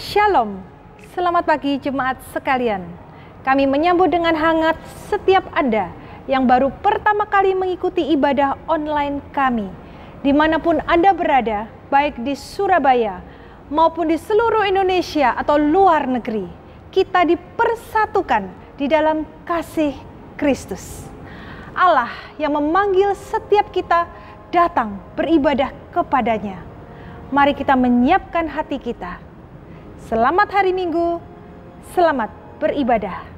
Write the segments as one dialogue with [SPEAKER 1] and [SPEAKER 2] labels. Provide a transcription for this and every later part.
[SPEAKER 1] Shalom, selamat pagi jemaat sekalian. Kami menyambut dengan hangat setiap Anda yang baru pertama kali mengikuti ibadah online kami. Dimanapun Anda berada, baik di Surabaya maupun di seluruh Indonesia atau luar negeri, kita dipersatukan di dalam kasih Kristus. Allah yang memanggil setiap kita datang beribadah kepadanya. Mari kita menyiapkan hati kita. Selamat hari Minggu, selamat beribadah.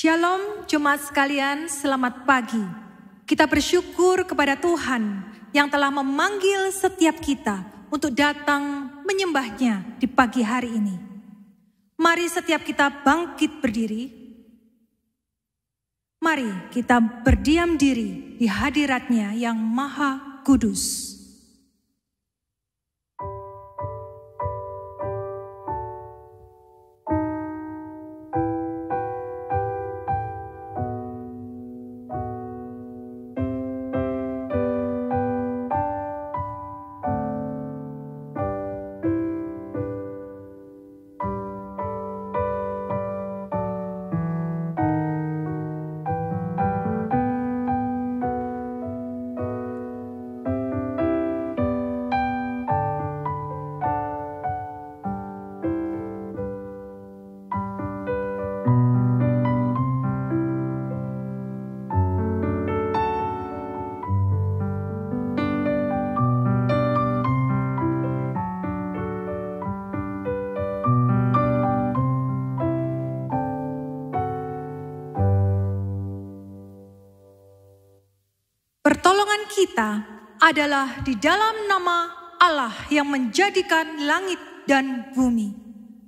[SPEAKER 2] Shalom jemaat sekalian, selamat pagi. Kita bersyukur kepada Tuhan yang telah memanggil setiap kita untuk datang menyembahnya di pagi hari ini. Mari setiap kita bangkit berdiri. Mari kita berdiam diri di hadirat-Nya yang Maha Kudus. Pertolongan kita adalah di dalam nama Allah yang menjadikan langit dan bumi.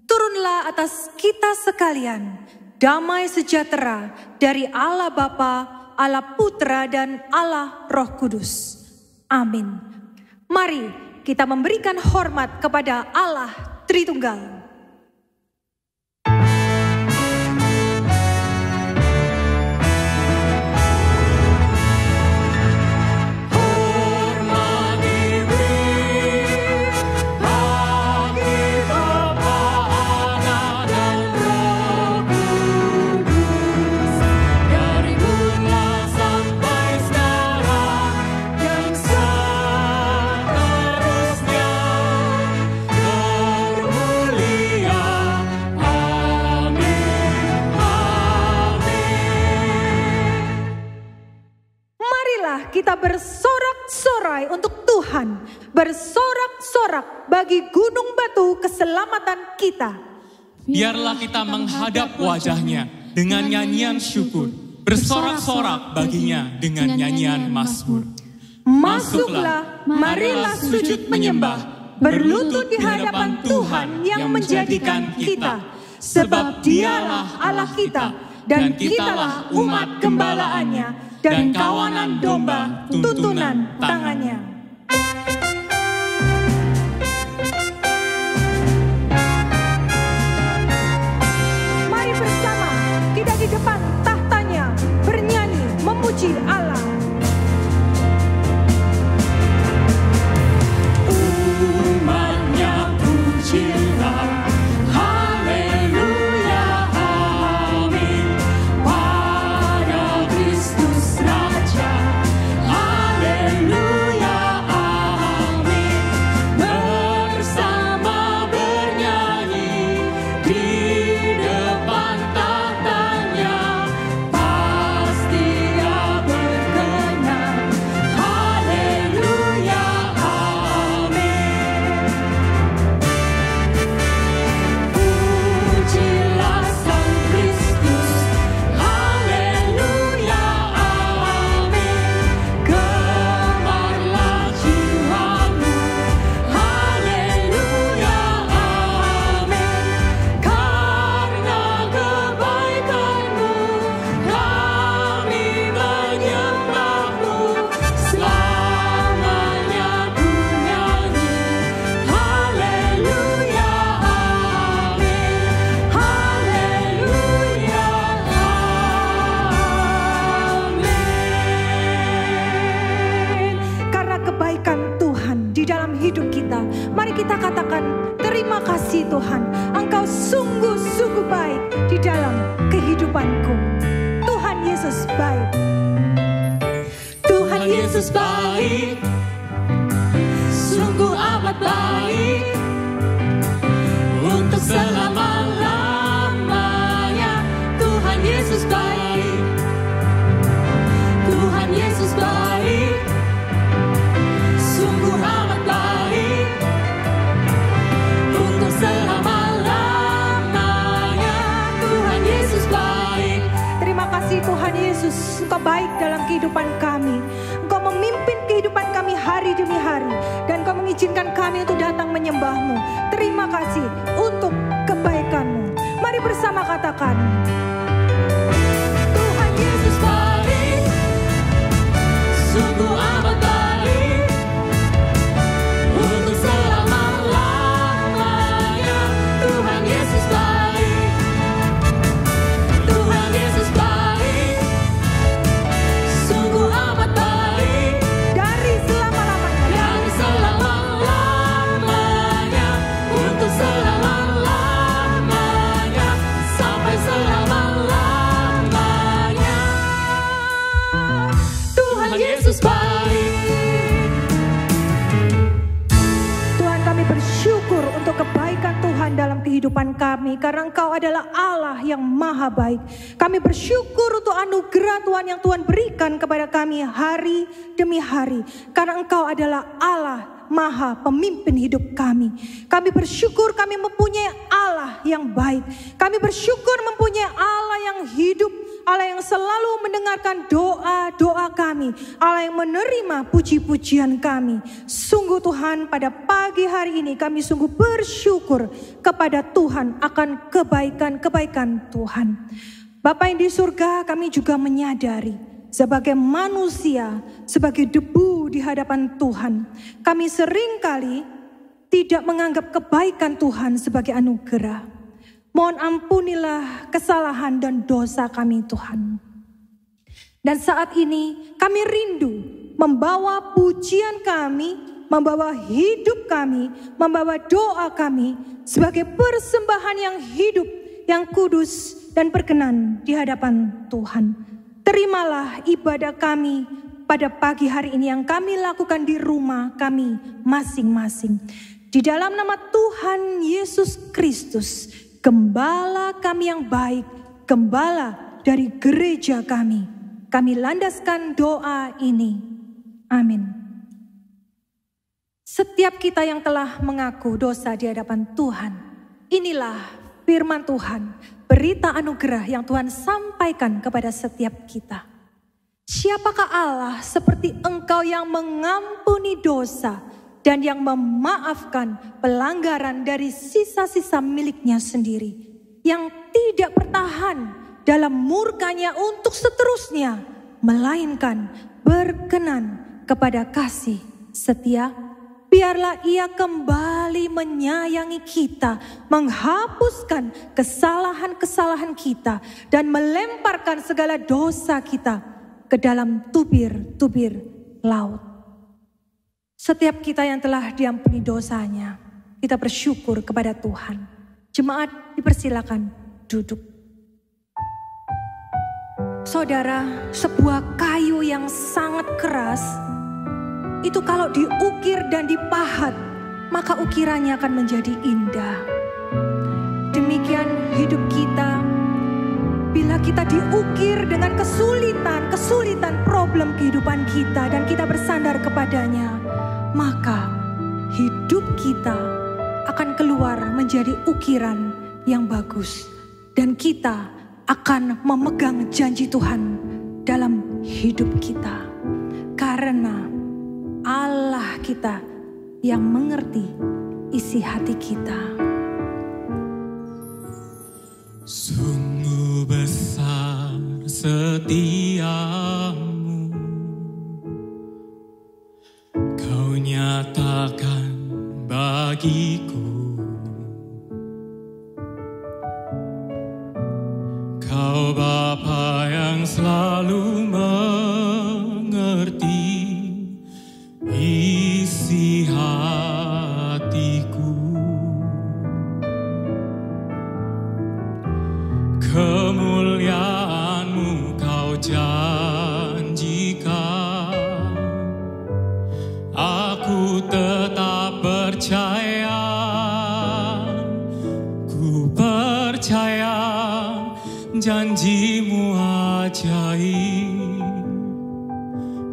[SPEAKER 2] Turunlah atas kita sekalian damai sejahtera dari Allah Bapa, Allah Putra, dan Allah Roh Kudus. Amin. Mari kita memberikan hormat kepada Allah Tritunggal. Kita bersorak-sorai untuk Tuhan, bersorak-sorak bagi gunung batu keselamatan kita.
[SPEAKER 3] biarlah kita menghadap wajah-Nya dengan nyanyian syukur, bersorak-sorak baginya dengan nyanyian mazmur.
[SPEAKER 1] Masuklah, marilah sujud menyembah, berlutut di hadapan Tuhan yang menjadikan kita. Sebab Dialah Allah kita, dan kitalah umat gembalaannya, dan kawanan domba tuntunan tangannya. Mari bersama kita di depan tahtanya bernyanyi memuji Allah.
[SPEAKER 3] Umatnya pujilah, haleluya, amin. Pada Kristus Raja, haleluya, amin. Bersama bernyanyi di depan tahtanya, pasti Dia berkenan, haleluya, amin. Pujilah Sang Kristus, haleluya, amin. Gemarlah jiwamu, haleluya, amin. Karena kebaikanmu kami menyembahmu, selamanya ku nyanyi, haleluya, amin. Haleluya, amin.
[SPEAKER 1] Karena kebaikan Tuhan di dalam hidup kita, mari kita katakan, terima kasih Tuhan, Engkau sungguh-sungguh baik di dalam kehidupanku. Tuhan Yesus baik.
[SPEAKER 3] Tuhan Yesus baik, sungguh amat baik, untuk selama-lamanya. Tuhan Yesus baik, Tuhan Yesus baik, sungguh amat baik, untuk selama-lamanya. Tuhan Yesus baik.
[SPEAKER 1] Terima kasih Tuhan Yesus, Engkau baik dalam kehidupan kami. Engkau memimpin kehidupan kami hari demi hari, dan Engkau mengizinkan kami untuk datang menyembah-Mu. Terima kasih untuk kebaikan-Mu. Mari bersama katakan,
[SPEAKER 3] Tuhan Yesus baik, sungguh amat baik, untuk selama-lamanya. Tuhan Yesus baik, Tuhan Yesus baik, sungguh amat baik,
[SPEAKER 1] dari selama-lamanya.
[SPEAKER 3] dari selama-lamanya, untuk selama-lamanya, sampai selama-lamanya. Tuhan Yesus baik.
[SPEAKER 1] Tuhan, kami bersyukur untuk kebaikan Tuhan dalam kehidupan kami, karena Engkau adalah Allah yang maha baik. Kami bersyukur untuk anugerah Tuhan yang Tuhan berikan kepada kami hari demi hari, karena Engkau adalah Allah maha pemimpin hidup kami. Kami bersyukur kami mempunyai Allah yang baik. Kami bersyukur mempunyai Allah yang hidup, Allah yang selalu mendengarkan doa-doa kami, Allah yang menerima puji-pujian kami. Sungguh Tuhan, pada pagi hari ini kami sungguh bersyukur kepada Tuhan akan kebaikan-kebaikan Tuhan. Bapa yang di surga, kami juga menyadari sebagai manusia, sebagai debu di hadapan Tuhan, kami seringkali tidak menganggap kebaikan Tuhan sebagai anugerah. Mohon ampunilah kesalahan dan dosa kami Tuhan. Dan saat ini kami rindu membawa pujian kami, membawa hidup kami, membawa doa kami sebagai persembahan yang hidup, yang kudus dan berkenan di hadapan Tuhan. Terimalah ibadah kami pada pagi hari ini yang kami lakukan di rumah kami masing-masing. Di dalam nama Tuhan Yesus Kristus, Gembala kami yang baik, Gembala dari gereja kami, kami landaskan doa ini. Amin. Setiap kita yang telah mengaku dosa di hadapan Tuhan, inilah
[SPEAKER 2] firman Tuhan, berita anugerah yang Tuhan sampaikan kepada setiap kita. Siapakah Allah seperti Engkau yang mengampuni dosa dan yang memaafkan pelanggaran dari sisa-sisa miliknya sendiri, yang tidak bertahan dalam murkanya untuk seterusnya, melainkan berkenan kepada kasih setia. Biarlah Ia kembali menyayangi kita, menghapuskan kesalahan-kesalahan kita, dan melemparkan segala dosa kita ke dalam tubir-tubir laut. Setiap kita yang telah diampuni dosanya, kita bersyukur kepada Tuhan. Jemaat dipersilakan duduk. Saudara, sebuah kayu yang sangat keras, itu kalau diukir dan dipahat, maka ukirannya akan menjadi indah. Demikian hidup kita. Bila kita diukir dengan kesulitan problem kehidupan kita, dan kita bersandar kepadanya, maka hidup kita akan keluar menjadi ukiran yang bagus. Dan kita akan memegang janji Tuhan dalam hidup kita. Karena Allah kita yang mengerti isi hati kita.
[SPEAKER 3] Sungguh besar setiamu, Kau nyatakan bagiku. Kau Bapa yang selalu mengerti isi hatiku. Kemuliaan-Mu Kau janjikan, aku tetap percaya. Ku percaya janji-Mu ajaib,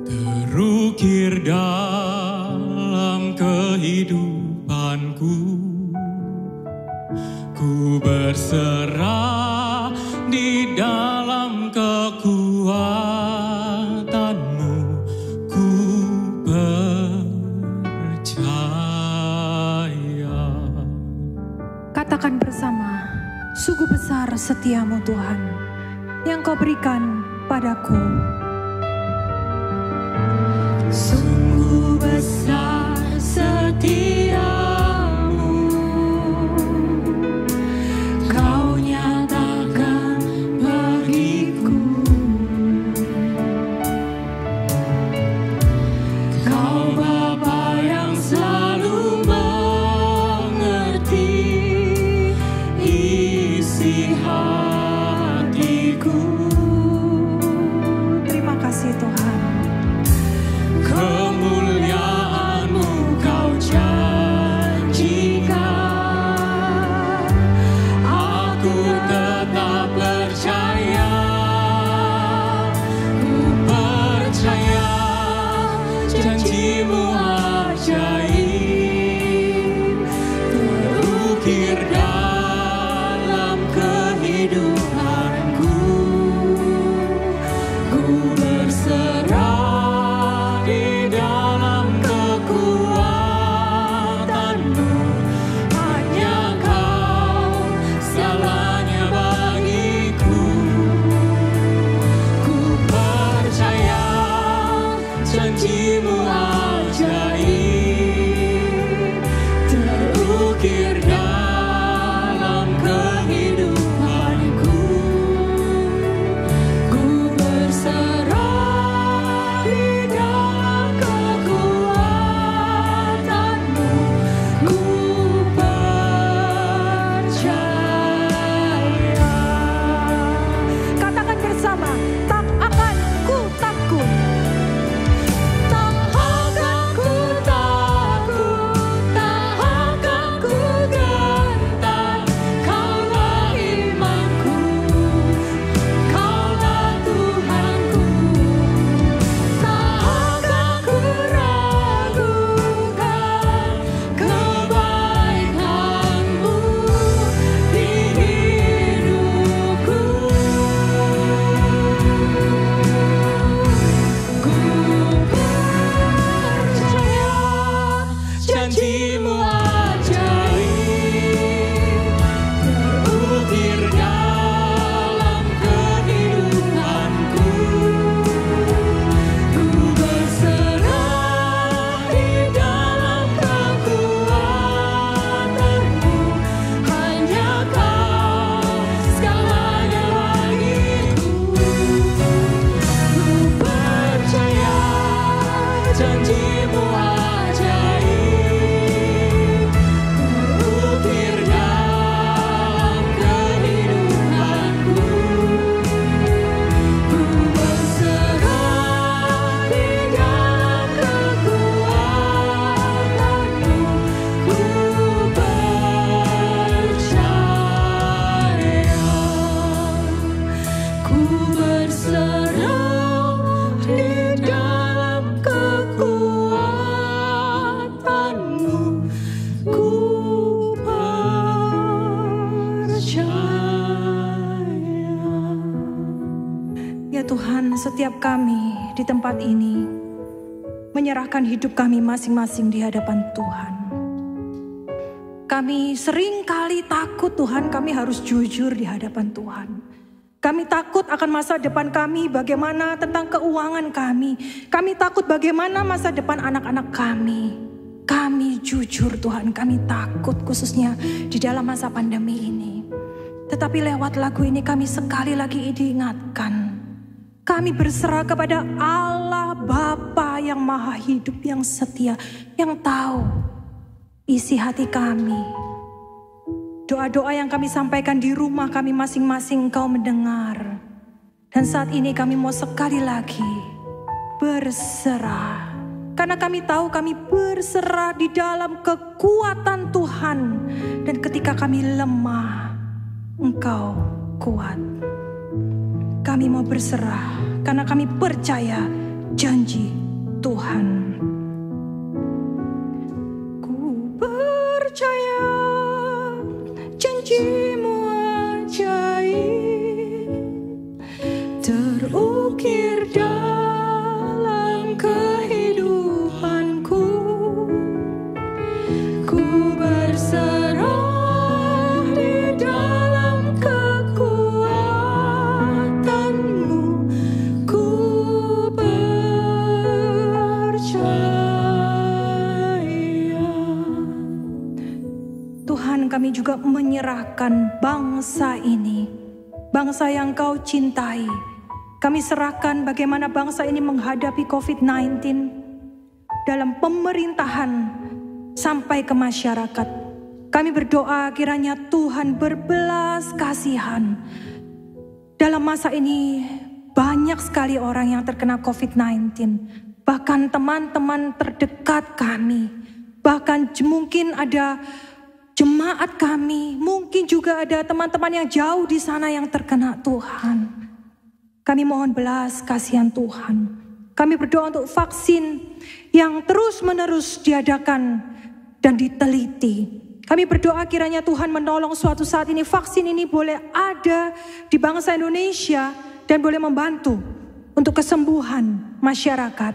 [SPEAKER 3] terukir dalam kehidupanku. Ku berserah di dalam kekuatan-Mu, ku percaya.
[SPEAKER 2] Katakan bersama, sungguh besar setiamu Tuhan, yang Kau berikan padaku.
[SPEAKER 4] Sungguh besar setiamu, Kau nyatakan bagiku. Kau Bapa yang selalu mengerti isi hatiku.
[SPEAKER 2] Terima kasih Tuhan.
[SPEAKER 3] Kemuliaan-Mu Kau janjikan,
[SPEAKER 2] Tuhan, setiap kami di tempat ini menyerahkan hidup kami masing-masing di hadapan Tuhan. Kami sering kali takut Tuhan, kami harus jujur di hadapan Tuhan. Kami takut akan masa depan kami, bagaimana tentang keuangan kami. Kami takut bagaimana masa depan anak-anak kami. Kami jujur Tuhan, kami takut khususnya di dalam masa pandemi ini. Tetapi lewat lagu ini kami sekali lagi diingatkan. Kami berserah kepada Allah Bapa yang maha hidup, yang setia, yang tahu isi hati kami. Doa-doa yang kami sampaikan di rumah kami masing-masing Engkau mendengar. Dan saat ini kami mau sekali lagi berserah. Karena kami tahu kami berserah di dalam kekuatan Tuhan. Dan ketika kami lemah, Engkau kuat. Kami mau berserah karena kami percaya janji Tuhan. Ku percaya janji-Mu ajaib terukir dalam kehidupanku. Ku berserah kami juga menyerahkan bangsa ini, bangsa yang Kau cintai. Kami serahkan bagaimana bangsa ini menghadapi COVID-19 dalam pemerintahan sampai ke masyarakat. Kami berdoa kiranya Tuhan berbelas kasihan. Dalam masa ini banyak sekali orang yang terkena COVID-19, bahkan teman-teman terdekat kami, bahkan mungkin ada jemaat kami, mungkin juga ada teman-teman yang jauh di sana yang terkena Tuhan. Kami mohon belas kasihan Tuhan. Kami berdoa untuk vaksin yang terus-menerus diadakan dan diteliti. Kami berdoa kiranya Tuhan menolong suatu saat ini vaksin ini boleh ada di bangsa Indonesia dan boleh membantu untuk kesembuhan masyarakat.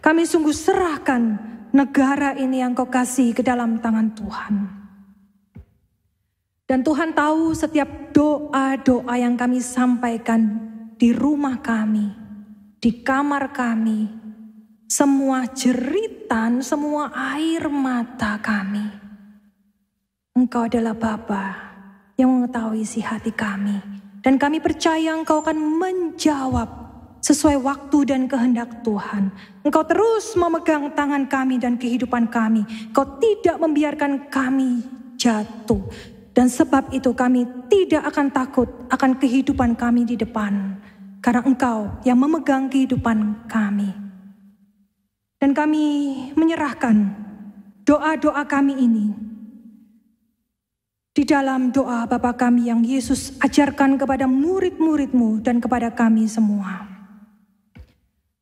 [SPEAKER 2] Kami sungguh serahkan negara ini yang Kau kasih ke dalam tangan Tuhan. Dan Tuhan tahu setiap doa-doa yang kami sampaikan di rumah kami, di kamar kami, semua jeritan, semua air mata kami. Engkau adalah Bapa yang mengetahui isi hati kami. Dan kami percaya Engkau akan menjawab sesuai waktu dan kehendak Tuhan. Engkau terus memegang tangan kami dan kehidupan kami. Engkau tidak membiarkan kami jatuh. Dan sebab itu kami tidak akan takut akan kehidupan kami di depan. Karena Engkau yang memegang kehidupan kami. Dan kami menyerahkan doa-doa kami ini di dalam doa Bapa kami yang Yesus ajarkan kepada murid-murid-Mu dan kepada kami semua.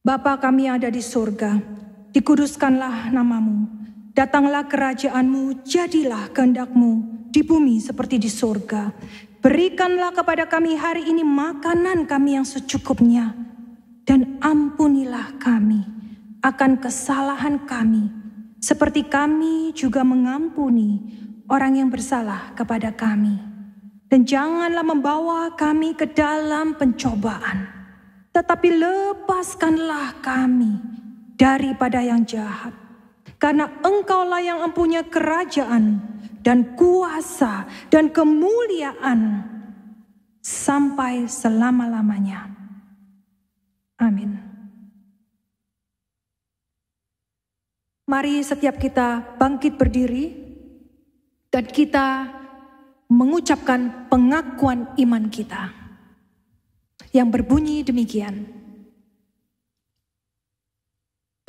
[SPEAKER 2] Bapa kami yang ada di surga, dikuduskanlah nama-Mu. Datanglah kerajaan-Mu, jadilah kehendak-Mu di bumi seperti di surga. Berikanlah kepada kami hari ini makanan kami yang secukupnya. Dan ampunilah kami akan kesalahan kami. Seperti kami juga mengampuni orang yang bersalah kepada kami. Dan janganlah membawa kami ke dalam pencobaan. Tetapi lepaskanlah kami daripada yang jahat. Karena Engkaulah yang mempunyai kerajaan dan kuasa dan kemuliaan sampai selama-lamanya. Amin. Mari setiap kita bangkit berdiri dan kita mengucapkan pengakuan iman kita yang berbunyi demikian.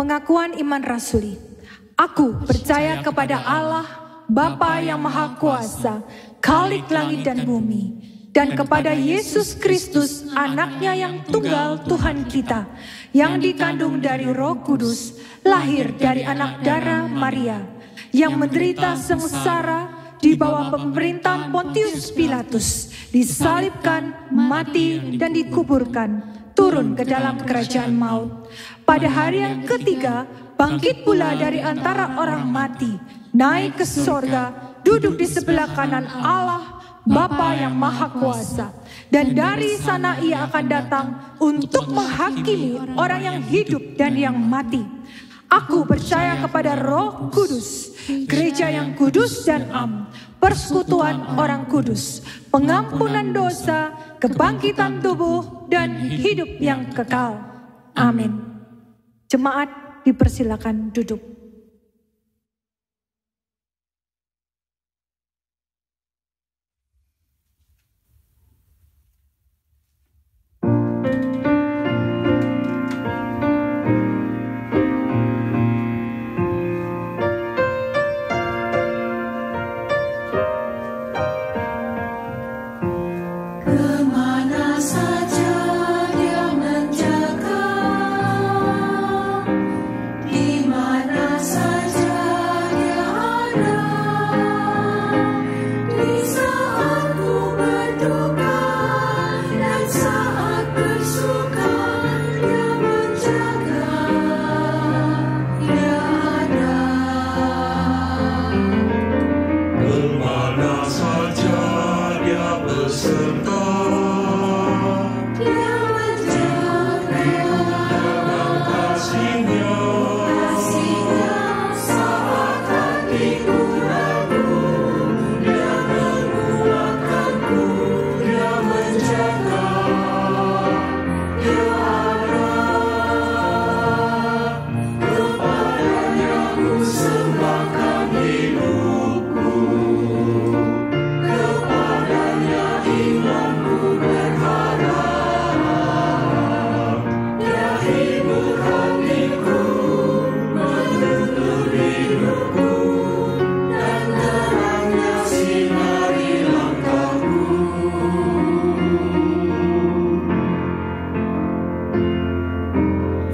[SPEAKER 2] Pengakuan iman rasuli. Aku percaya kepada Allah, Bapa yang Maha Kuasa, Khalik langit dan bumi, dan kepada Yesus Kristus, Anaknya yang tunggal Tuhan kita, yang dikandung dari Roh Kudus, lahir dari anak darah Maria, yang menderita sengsara di bawah pemerintahan Pontius Pilatus, disalibkan, mati, dan dikuburkan. turun ke dalam kerajaan maut. Pada hari yang ketiga, bangkit pula dari antara orang mati, naik ke sorga, duduk di sebelah kanan Allah, Bapa yang Maha Kuasa. Dan dari sana ia akan datang untuk menghakimi orang yang hidup dan yang mati. Aku percaya kepada Roh Kudus, gereja yang kudus dan am, persekutuan orang kudus, pengampunan dosa, kebangkitan tubuh, dan hidup yang kekal. Amin. Jemaat dipersilakan duduk.
[SPEAKER 4] Kemana saja Dia menjaga, di mana saja Dia ada. Di saat ku berduka dan saat bersuka, Dia menjaga, Dia ada.
[SPEAKER 5] Kemana saja Dia beserta,
[SPEAKER 4] Dia menjaga
[SPEAKER 5] kasihnya
[SPEAKER 4] saat hatiku ragu, Dia menguatkanku, Dia menjaga, Dia ada. Kepadanya ku sembahkan hidupku, kepadanya imanku berharap. Dia hibur hatiku, menuntun hidupku, dan terangnya sinari langkahku.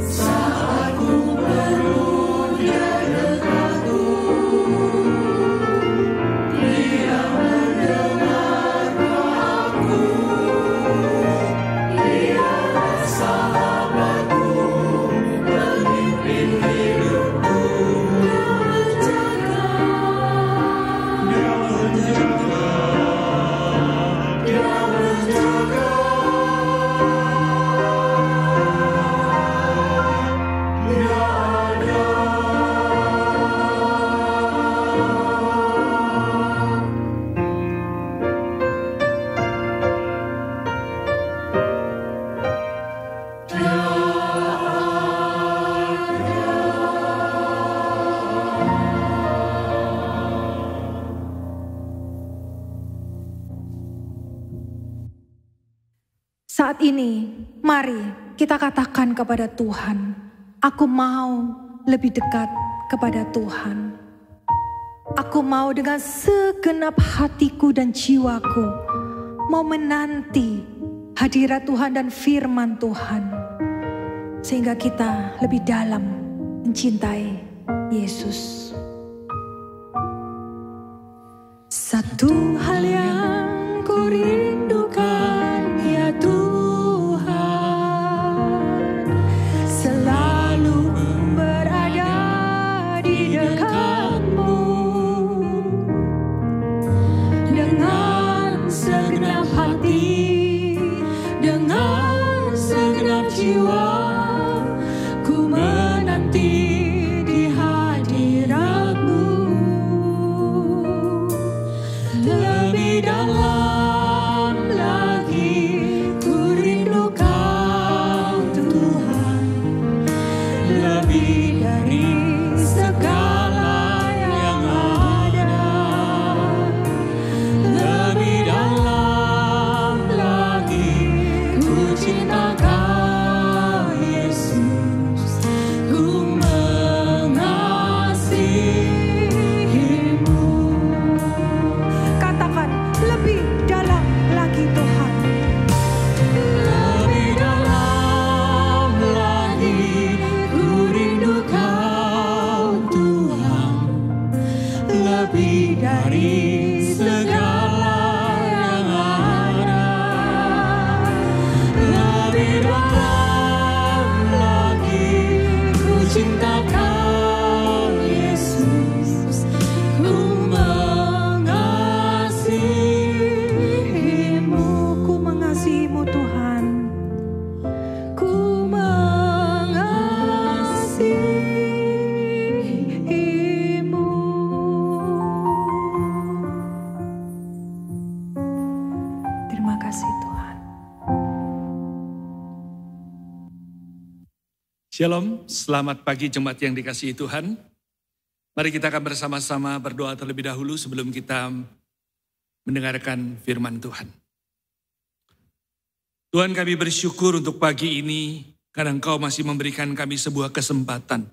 [SPEAKER 4] Saat ku perlu Dia dekatku, Dia mendengar doaku, Dialah sahabatku, pemimpin hidupku. Dia menjaga, Dia menjaga, Dia ada.
[SPEAKER 2] Saat ini, mari kita katakan kepada Tuhan, aku mau lebih dekat kepada Tuhan. Aku mau dengan segenap hatiku dan jiwaku, mau menanti hadirat Tuhan dan firman Tuhan, sehingga kita lebih dalam mencintai Yesus. Satu hal yang ku rindukan, ya Tuhan, selalu berada di dekat-Mu dengan segenap hati, dengan segenap jiwa. Ku menanti di hadirat-Mu, lebih dalam lagi ku rindu Kau Tuhan, lebih dari segala yang ada, lebih dalam lagi ku cinta Kau Yesus, ku
[SPEAKER 5] Shalom, selamat pagi jemaat yang dikasihi Tuhan. Mari kita akan bersama-sama berdoa terlebih dahulu sebelum kita mendengarkan firman Tuhan. Tuhan, kami bersyukur untuk pagi ini karena Engkau masih memberikan kami sebuah kesempatan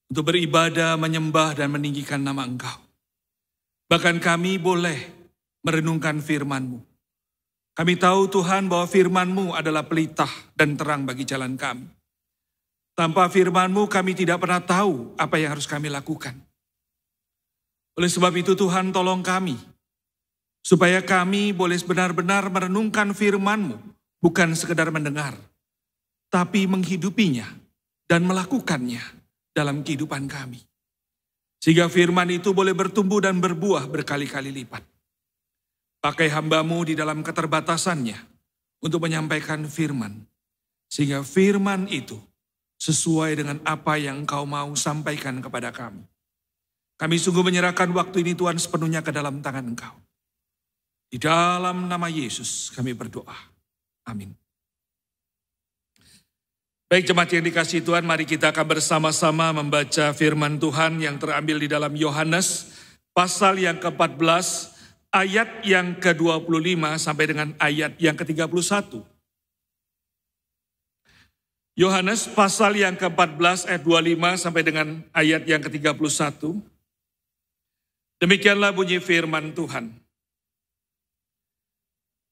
[SPEAKER 5] untuk beribadah, menyembah dan meninggikan nama Engkau. Bahkan kami boleh merenungkan firman-Mu. Kami tahu Tuhan bahwa firman-Mu adalah pelita dan terang bagi jalan kami. Tanpa firman-Mu kami tidak pernah tahu apa yang harus kami lakukan. Oleh sebab itu Tuhan tolong kami, supaya kami boleh benar-benar merenungkan firman-Mu, bukan sekedar mendengar, tapi menghidupinya dan melakukannya dalam kehidupan kami. Sehingga firman itu boleh bertumbuh dan berbuah berkali-kali lipat. Pakai hamba-Mu di dalam keterbatasannya untuk menyampaikan firman, sehingga firman itu sesuai dengan apa yang Engkau mau sampaikan kepada kami. Kami sungguh menyerahkan waktu ini Tuhan sepenuhnya ke dalam tangan Engkau. Di dalam nama Yesus kami berdoa. Amin. Baik jemaat yang dikasihi Tuhan, mari kita akan bersama-sama membaca firman Tuhan yang terambil di dalam Yohanes pasal yang ke-14 ayat yang ke-25 sampai dengan ayat yang ke-31. Yohanes pasal yang ke-14 ayat 25 sampai dengan ayat yang ke-31. Demikianlah bunyi firman Tuhan.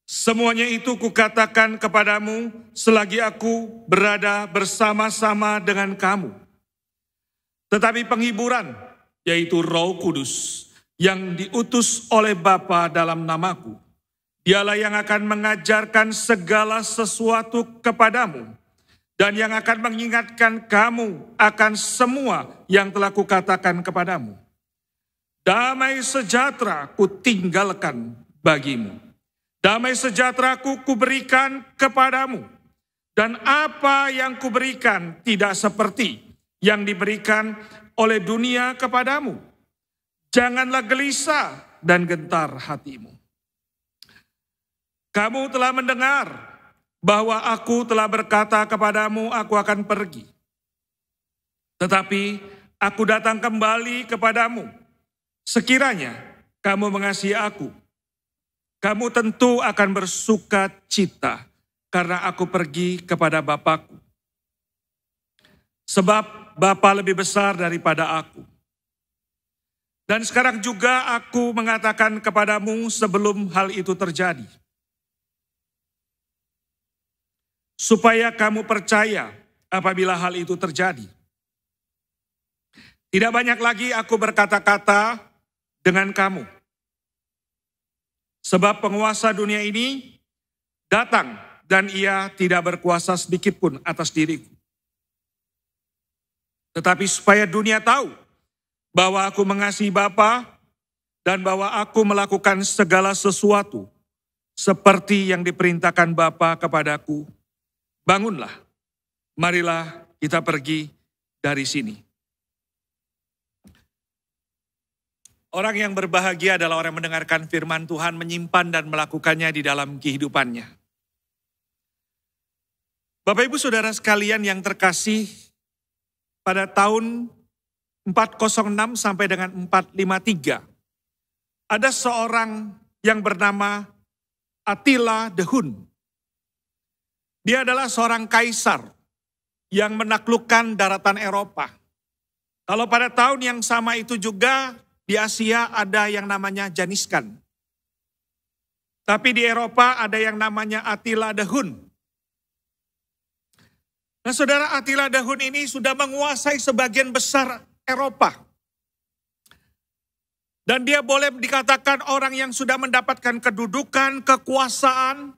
[SPEAKER 5] Semuanya itu kukatakan kepadamu selagi aku berada bersama-sama dengan kamu. Tetapi penghiburan, yaitu Roh Kudus, yang diutus oleh Bapa dalam namaku, dialah yang akan mengajarkan segala sesuatu kepadamu, dan yang akan mengingatkan kamu akan semua yang telah kukatakan kepadamu. Damai sejahtera kutinggalkan bagimu. Damai sejahtera kuberikan kepadamu. Dan apa yang kuberikan tidak seperti yang diberikan oleh dunia kepadamu. Janganlah gelisah dan gentar hatimu. Kamu telah mendengar bahwa aku telah berkata kepadamu, aku akan pergi. Tetapi aku datang kembali kepadamu. Sekiranya kamu mengasihi aku, kamu tentu akan bersuka cita karena aku pergi kepada Bapa-Ku. Sebab Bapa lebih besar daripada aku. Dan sekarang juga aku mengatakan kepadamu sebelum hal itu terjadi, supaya kamu percaya apabila hal itu terjadi. Tidak banyak lagi aku berkata-kata dengan kamu. Sebab penguasa dunia ini datang dan ia tidak berkuasa sedikit pun atas diriku. Tetapi supaya dunia tahu bahwa aku mengasihi Bapa dan bahwa aku melakukan segala sesuatu seperti yang diperintahkan Bapa kepadaku. Bangunlah, marilah kita pergi dari sini. Orang yang berbahagia adalah orang yang mendengarkan firman Tuhan, menyimpan dan melakukannya di dalam kehidupannya. Bapak Ibu Saudara sekalian yang terkasih, pada tahun 406 sampai dengan 453, ada seorang yang bernama Attila the Hun. Dia adalah seorang kaisar yang menaklukkan daratan Eropa. Kalau pada tahun yang sama itu juga di Asia ada yang namanya Genghis Khan. Tapi di Eropa ada yang namanya Attila the Hun. Nah saudara, Attila the Hun ini sudah menguasai sebagian besar Eropa. Dan dia boleh dikatakan orang yang sudah mendapatkan kedudukan, kekuasaan,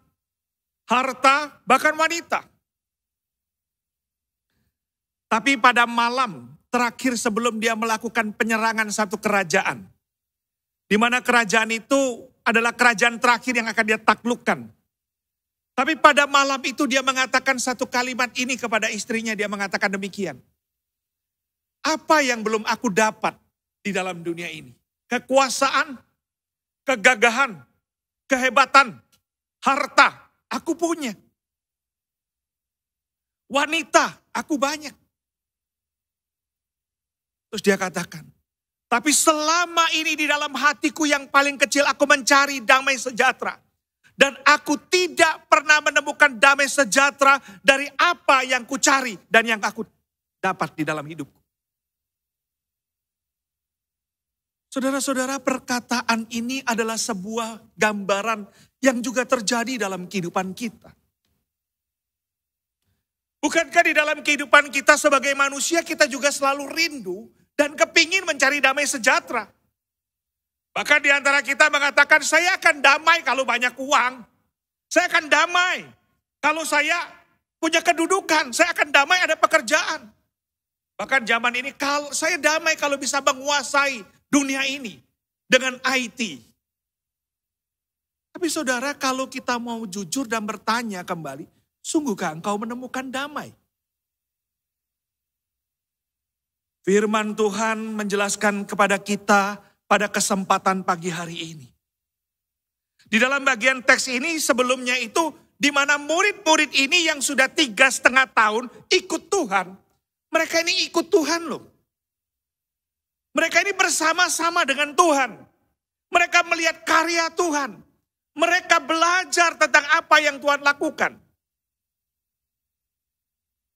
[SPEAKER 5] harta, bahkan wanita. Tapi pada malam terakhir sebelum dia melakukan penyerangan satu kerajaan, di mana kerajaan itu adalah kerajaan terakhir yang akan dia taklukkan. Tapi pada malam itu dia mengatakan satu kalimat ini kepada istrinya, dia mengatakan demikian. Apa yang belum aku dapat di dalam dunia ini? Kekuasaan, kegagahan, kehebatan, harta, aku punya. Wanita, Aku banyak. Terus dia katakan, tapi selama ini di dalam hatiku yang paling kecil aku mencari damai sejahtera. Dan aku tidak pernah menemukan damai sejahtera dari apa yang kucari dan yang aku dapat di dalam hidupku. Saudara-saudara, perkataan ini adalah sebuah gambaran yang juga terjadi dalam kehidupan kita. Bukankah di dalam kehidupan kita sebagai manusia kita juga selalu rindu dan kepingin mencari damai sejahtera. Bahkan di antara kita mengatakan, saya akan damai kalau banyak uang. Saya akan damai kalau saya punya kedudukan. Saya akan damai ada pekerjaan. Bahkan zaman ini kalau saya damai kalau bisa menguasai dunia ini dengan IT. Tapi saudara, kalau kita mau jujur dan bertanya kembali, sungguhkah engkau menemukan damai? Firman Tuhan menjelaskan kepada kita pada kesempatan pagi hari ini. Di dalam bagian teks ini sebelumnya itu, di mana murid-murid ini yang sudah 3,5 tahun ikut Tuhan. Mereka ini ikut Tuhan loh. Mereka ini bersama-sama dengan Tuhan. Mereka melihat karya Tuhan. Mereka belajar tentang apa yang Tuhan lakukan.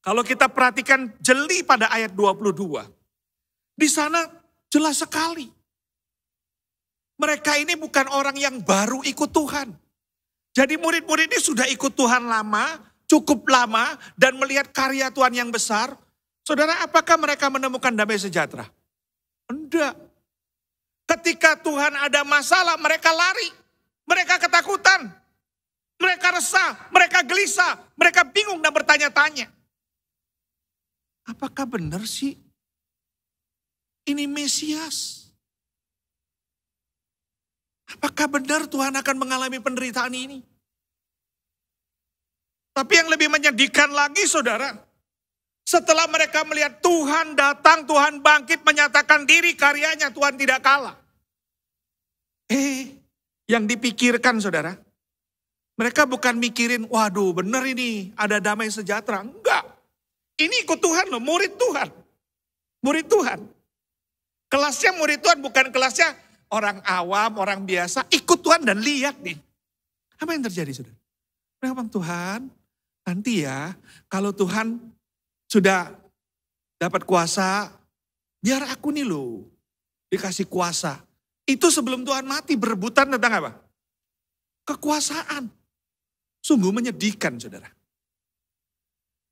[SPEAKER 5] Kalau kita perhatikan jeli pada ayat 22. Di sana jelas sekali. Mereka ini bukan orang yang baru ikut Tuhan. Jadi murid-murid ini sudah ikut Tuhan lama, cukup lama, dan melihat karya Tuhan yang besar. Saudara, apakah mereka menemukan damai sejahtera? Enggak. Ketika Tuhan ada masalah, mereka lari. Mereka ketakutan. Mereka resah, mereka gelisah, mereka bingung dan bertanya-tanya. Apakah benar sih ini Mesias? Apakah benar Tuhan akan mengalami penderitaan ini? Tapi yang lebih menyedihkan lagi saudara, setelah mereka melihat Tuhan datang, Tuhan bangkit menyatakan diri karyanya, Tuhan tidak kalah. Yang dipikirkan saudara, mereka bukan mikirin, waduh benar ini ada damai sejahtera. Enggak. Ini ikut Tuhan loh, murid Tuhan. Murid Tuhan. Kelasnya murid Tuhan bukan kelasnya orang awam, orang biasa. Ikut Tuhan dan lihat nih. Apa yang terjadi saudara? Mereka bilang, Tuhan nanti ya kalau Tuhan sudah dapat kuasa, biar aku nih loh dikasih kuasa. Itu sebelum Tuhan mati berebutan tentang apa? Kekuasaan. Sungguh menyedihkan saudara.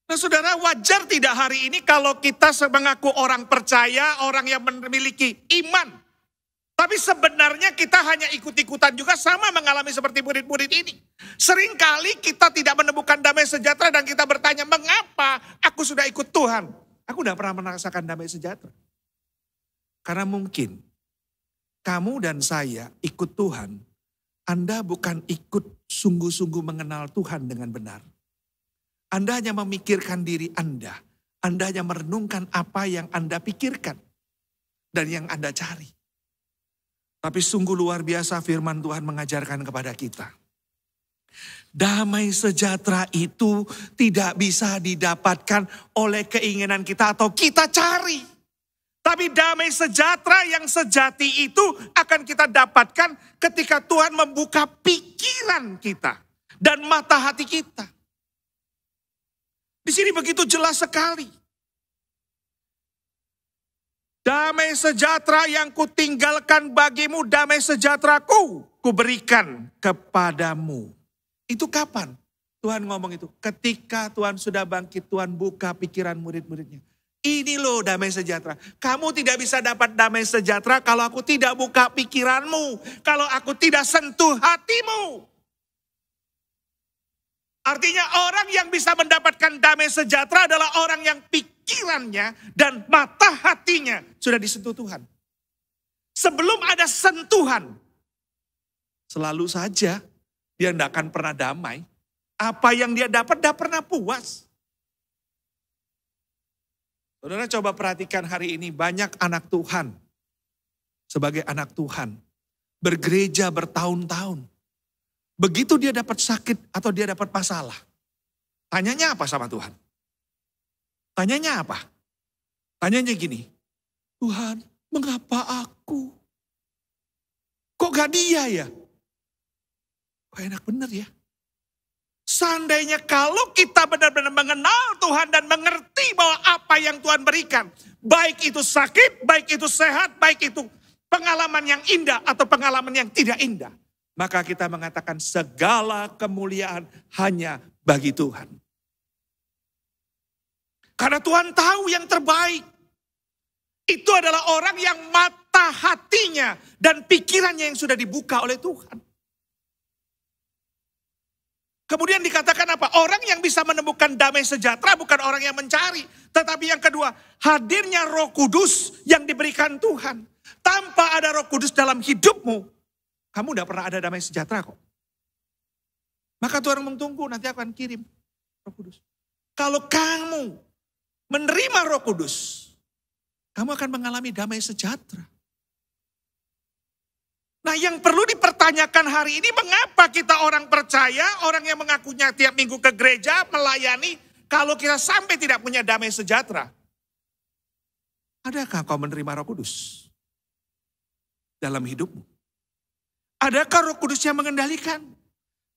[SPEAKER 5] Nah saudara, wajar tidak hari ini kalau kita mengaku orang percaya, orang yang memiliki iman. Tapi sebenarnya kita hanya ikut-ikutan juga sama mengalami seperti murid-murid ini. Seringkali kita tidak menemukan damai sejahtera dan kita bertanya, mengapa aku sudah ikut Tuhan? Aku tidak pernah merasakan damai sejahtera. Karena mungkin kamu dan saya ikut Tuhan, Anda bukan ikut sungguh-sungguh mengenal Tuhan dengan benar. Anda hanya memikirkan diri Anda hanya merenungkan apa yang Anda pikirkan dan yang Anda cari. Tapi sungguh luar biasa firman Tuhan mengajarkan kepada kita. Damai sejahtera itu tidak bisa didapatkan oleh keinginan kita atau kita cari. Tapi damai sejahtera yang sejati itu akan kita dapatkan ketika Tuhan membuka pikiran kita dan mata hati kita. Di sini begitu jelas sekali. Damai sejahtera yang kutinggalkan bagimu, damai sejahteraku kuberikan kepadamu. Itu kapan? Tuhan ngomong itu. Ketika Tuhan sudah bangkit, Tuhan buka pikiran murid-muridnya. Ini loh damai sejahtera. Kamu tidak bisa dapat damai sejahtera kalau aku tidak buka pikiranmu. Kalau aku tidak sentuh hatimu. Artinya orang yang bisa mendapatkan damai sejahtera adalah orang yang pikirannya dan mata hatinya sudah disentuh Tuhan. Sebelum ada sentuhan, selalu saja dia tidak akan pernah damai. Apa yang dia dapat tidak pernah puas. Saudara coba perhatikan hari ini banyak anak Tuhan. Sebagai anak Tuhan. Bergereja bertahun-tahun. Begitu dia dapat sakit atau dia dapat masalah. Tanyanya apa sama Tuhan? Tanyanya apa? Tanyanya gini, Tuhan, mengapa aku? Kok gak dia ya? Kok enak bener ya? Seandainya kalau kita benar-benar mengenal Tuhan dan mengerti bahwa apa yang Tuhan berikan, baik itu sakit, baik itu sehat, baik itu pengalaman yang indah atau pengalaman yang tidak indah, maka kita mengatakan segala kemuliaan hanya bagi Tuhan. Karena Tuhan tahu yang terbaik. Itu adalah orang yang mata hatinya dan pikirannya yang sudah dibuka oleh Tuhan. Kemudian dikatakan apa? Orang yang bisa menemukan damai sejahtera bukan orang yang mencari. Tetapi yang kedua, hadirnya Roh Kudus yang diberikan Tuhan. Tanpa ada Roh Kudus dalam hidupmu, kamu tidak pernah ada damai sejahtera kok. Maka Tuhan tunggu, nanti akan kirim Roh Kudus. Kalau kamu menerima Roh Kudus, kamu akan mengalami damai sejahtera. Nah, yang perlu dipertanyakan hari ini, mengapa kita orang percaya, orang yang mengakunya tiap minggu ke gereja, melayani, kalau kita sampai tidak punya damai sejahtera? Adakah kau menerima Roh Kudus dalam hidupmu? Adakah Roh Kudus yang mengendalikan?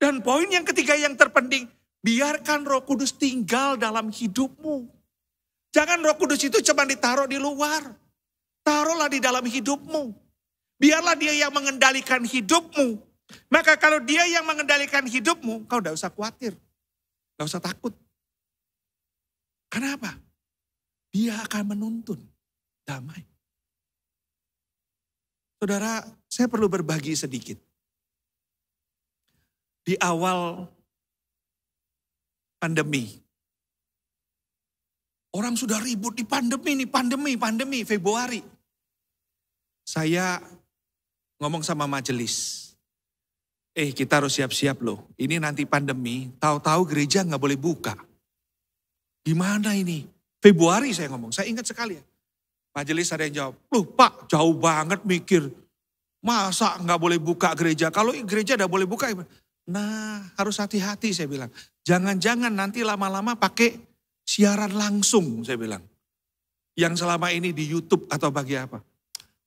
[SPEAKER 5] Dan poin yang ketiga yang terpenting, biarkan Roh Kudus tinggal dalam hidupmu. Jangan Roh Kudus itu cuma ditaruh di luar. Taruhlah di dalam hidupmu. Biarlah dia yang mengendalikan hidupmu. Maka kalau dia yang mengendalikan hidupmu, kau tidak usah khawatir. Tidak usah takut. Kenapa? Dia akan menuntun damai. Saudara, saya perlu berbagi sedikit. Di awal pandemi, orang sudah ribut di pandemi, Februari. Saya ngomong sama majelis, kita harus siap-siap loh. Ini nanti pandemi, tahu-tahu gereja nggak boleh buka. Gimana ini? Februari saya ngomong, saya ingat sekali ya. Majelis ada yang jawab, loh Pak jauh banget mikir. Masa nggak boleh buka gereja? Kalau gereja udah boleh buka, nah harus hati-hati saya bilang. Jangan-jangan nanti lama-lama pakai siaran langsung saya bilang. Yang selama ini di YouTube atau bagi apa.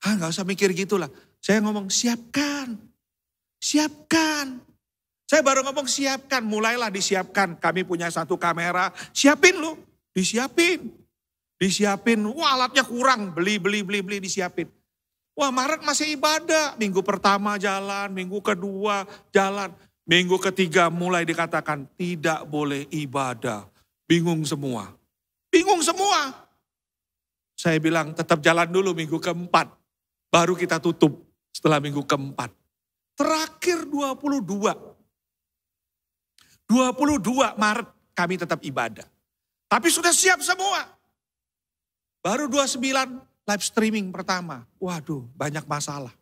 [SPEAKER 5] Nggak usah mikir gitulah. Saya ngomong siapkan. Saya baru ngomong siapkan, mulailah disiapkan. Kami punya satu kamera, siapin lu, disiapin. Wah alatnya kurang, beli, disiapin. Wah Maret masih ibadah, minggu pertama jalan, minggu kedua jalan. Minggu ketiga mulai dikatakan tidak boleh ibadah. Bingung semua. Saya bilang tetap jalan dulu minggu keempat. Baru kita tutup setelah minggu keempat. Terakhir 22 Maret kami tetap ibadah. Tapi sudah siap semua. Baru 29 live streaming pertama. Waduh banyak masalah.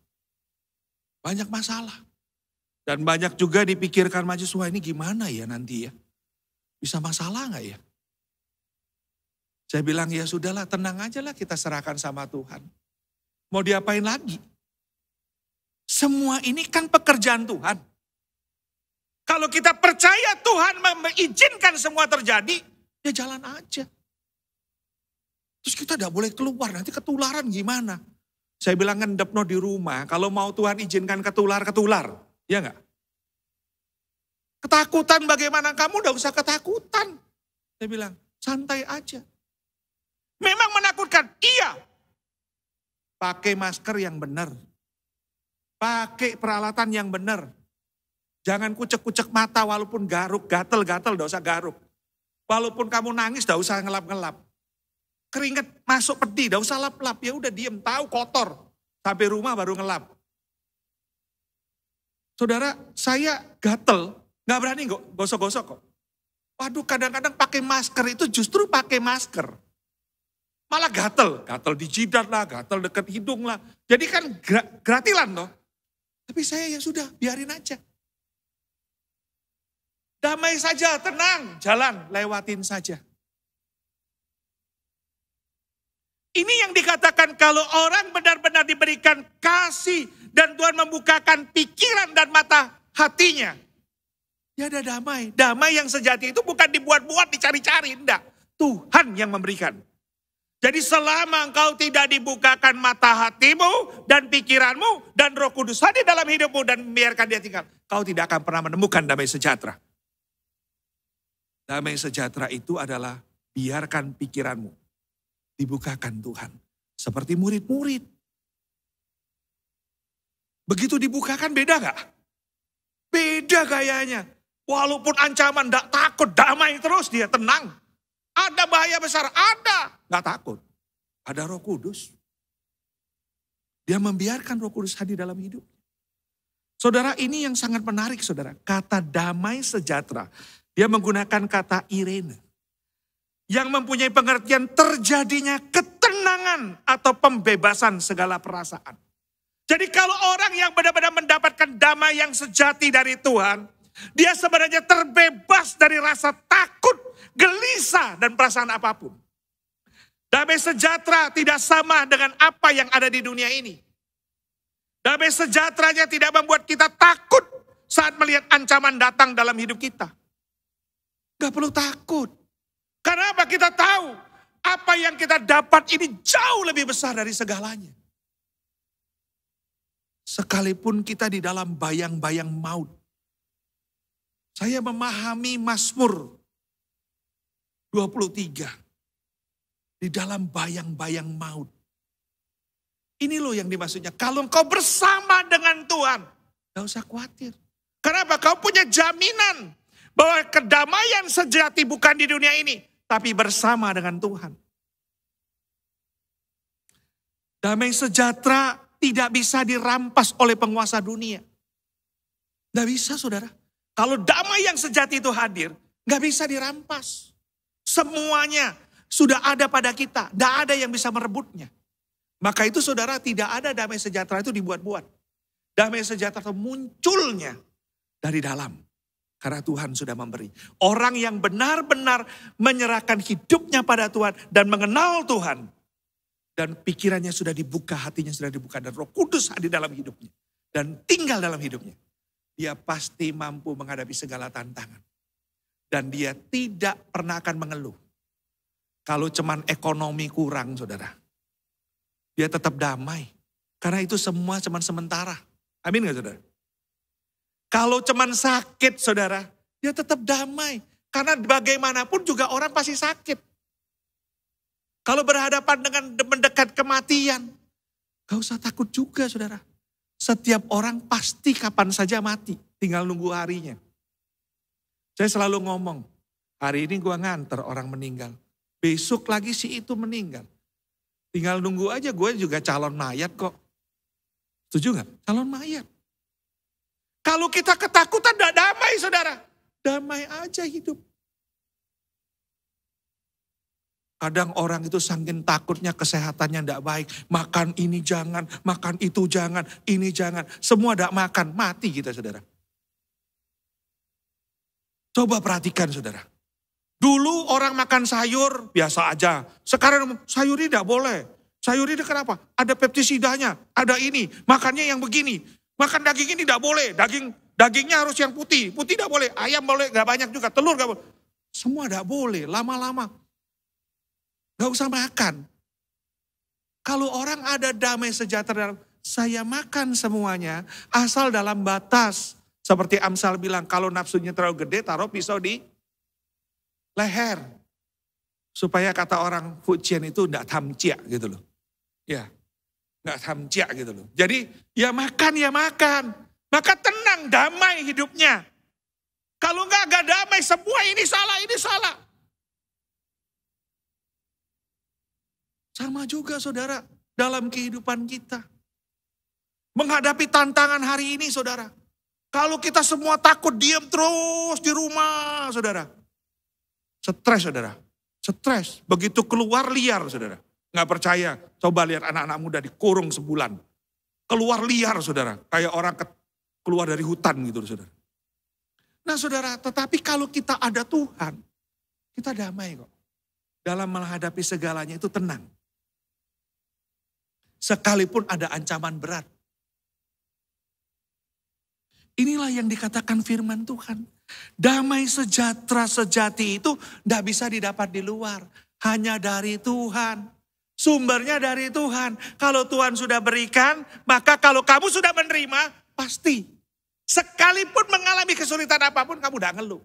[SPEAKER 5] Dan banyak juga dipikirkan majelis, wah ini gimana ya nanti ya. Bisa masalah gak ya? Saya bilang ya sudahlah tenang aja lah kita serahkan sama Tuhan. Mau diapain lagi? Semua ini kan pekerjaan Tuhan. Kalau kita percaya Tuhan mengizinkan semua terjadi, ya jalan aja. Terus kita tidak boleh keluar, nanti ketularan gimana? Saya bilang ngendep di rumah, kalau mau Tuhan izinkan ketular. Ya enggak? Ketakutan bagaimana? Kamu udah usah ketakutan. Saya bilang, santai aja. Memang menakutkan, iya. Pakai masker yang benar. Pakai peralatan yang benar. Jangan kucek-kucek mata walaupun garuk, gatel-gatel, gak usah garuk. Walaupun kamu nangis, gak usah ngelap-ngelap. Keringet masuk pedih, gak usah lap-lap. Ya udah diem, tahu kotor. Sampai rumah baru ngelap. Saudara, saya gatel, gak berani gosok-gosok kok. Waduh, kadang-kadang pakai masker itu justru pakai masker. Malah gatel di jidat lah, gatel dekat hidung lah. Jadi kan gratilan loh. Tapi saya ya sudah, biarin aja. Damai saja, tenang, jalan, lewatin saja. Ini yang dikatakan kalau orang benar-benar diberikan kasih dan Tuhan membukakan pikiran dan mata hatinya. Ya ada damai. Damai yang sejati itu bukan dibuat-buat, dicari-cari, enggak. Tuhan yang memberikan. Jadi selama engkau tidak dibukakan mata hatimu dan pikiranmu dan Roh Kudus hadir dalam hidupmu dan membiarkan dia tinggal, kau tidak akan pernah menemukan damai sejahtera. Damai sejahtera itu adalah biarkan pikiranmu dibukakan Tuhan. Seperti murid-murid. Begitu dibukakan beda gak? Beda gayanya. Walaupun ancaman gak takut, damai terus dia, tenang. Ada bahaya besar, ada. Gak takut. Ada Roh Kudus. Dia membiarkan Roh Kudus hadir dalam hidup. Saudara, ini yang sangat menarik saudara. Kata damai sejahtera. Dia menggunakan kata Irene. Yang mempunyai pengertian terjadinya ketenangan atau pembebasan segala perasaan. Jadi kalau orang yang benar-benar mendapatkan damai yang sejati dari Tuhan, dia sebenarnya terbebas dari rasa takut, gelisah, dan perasaan apapun. Damai sejahtera tidak sama dengan apa yang ada di dunia ini. Damai sejahteranya tidak membuat kita takut saat melihat ancaman datang dalam hidup kita. Gak perlu takut. Karena apa? Kita tahu apa yang kita dapat ini jauh lebih besar dari segalanya. Sekalipun kita di dalam bayang-bayang maut. Saya memahami Mazmur 23. Di dalam bayang-bayang maut. Ini loh yang dimaksudnya. Kalau engkau bersama dengan Tuhan, gak usah khawatir. Kenapa? Kau punya jaminan bahwa kedamaian sejati bukan di dunia ini, tapi bersama dengan Tuhan. Damai sejahtera tidak bisa dirampas oleh penguasa dunia. Gak bisa saudara. Kalau damai yang sejati itu hadir, gak bisa dirampas. Semuanya sudah ada pada kita. Gak ada yang bisa merebutnya. Maka itu saudara, tidak ada damai sejahtera itu dibuat-buat. Damai sejahtera itu munculnya dari dalam. Karena Tuhan sudah memberi. Orang yang benar-benar menyerahkan hidupnya pada Tuhan dan mengenal Tuhan. Dan pikirannya sudah dibuka, hatinya sudah dibuka. Dan Roh Kudus hadir dalam hidupnya. Dan tinggal dalam hidupnya. Dia pasti mampu menghadapi segala tantangan. Dan dia tidak pernah akan mengeluh. Kalau cuman ekonomi kurang saudara. Dia tetap damai. Karena itu semua cuman sementara. Amin gak saudara? Kalau cuman sakit saudara. Dia tetap damai. Karena bagaimanapun juga orang pasti sakit. Kalau berhadapan dengan mendekat kematian, gak usah takut juga saudara. Setiap orang pasti kapan saja mati, tinggal nunggu harinya. Saya selalu ngomong, hari ini gua nganter orang meninggal. Besok lagi si itu meninggal. Tinggal nunggu aja, gue juga calon mayat kok. Setuju gak? Calon mayat. Kalau kita ketakutan gak damai saudara. Damai aja hidup. Kadang orang itu saking takutnya kesehatannya tidak baik. Makan ini jangan, makan itu jangan, ini jangan. Semua tidak makan, mati kita saudara. Coba perhatikan saudara. Dulu orang makan sayur biasa aja. Sekarang sayur ini tidak boleh. Sayur ini kenapa? Ada peptisidanya, ada ini. Makannya yang begini. Makan daging ini tidak boleh. Dagingnya harus yang putih. Putih tidak boleh. Ayam boleh, gak banyak juga. Telur gak boleh. Semua tidak boleh, lama-lama. Gak usah makan. Kalau orang ada damai sejahtera, saya makan semuanya asal dalam batas. Seperti Amsal bilang, kalau nafsunya terlalu gede, taruh pisau di leher. Supaya kata orang Fujian itu enggak tamcia gitu loh. Ya, enggak tamcia gitu loh. Jadi ya makan. Maka tenang, damai hidupnya. Kalau enggak damai, semua ini salah. Sama juga saudara dalam kehidupan kita. Menghadapi tantangan hari ini saudara. Kalau kita semua takut diam terus di rumah saudara. Stres saudara. Stres. Begitu keluar liar saudara. Nggak percaya. Coba lihat anak-anak muda dikurung sebulan. Keluar liar saudara. Kayak orang keluar dari hutan gitu saudara. Nah saudara, tetapi kalau kita ada Tuhan. Kita damai kok. Dalam menghadapi segalanya itu tenang. Sekalipun ada ancaman berat. Inilah yang dikatakan firman Tuhan. Damai sejahtera sejati itu tidak bisa didapat di luar. Hanya dari Tuhan. Sumbernya dari Tuhan. Kalau Tuhan sudah berikan, maka kalau kamu sudah menerima, pasti. Sekalipun mengalami kesulitan apapun, kamu tidak ngeluh.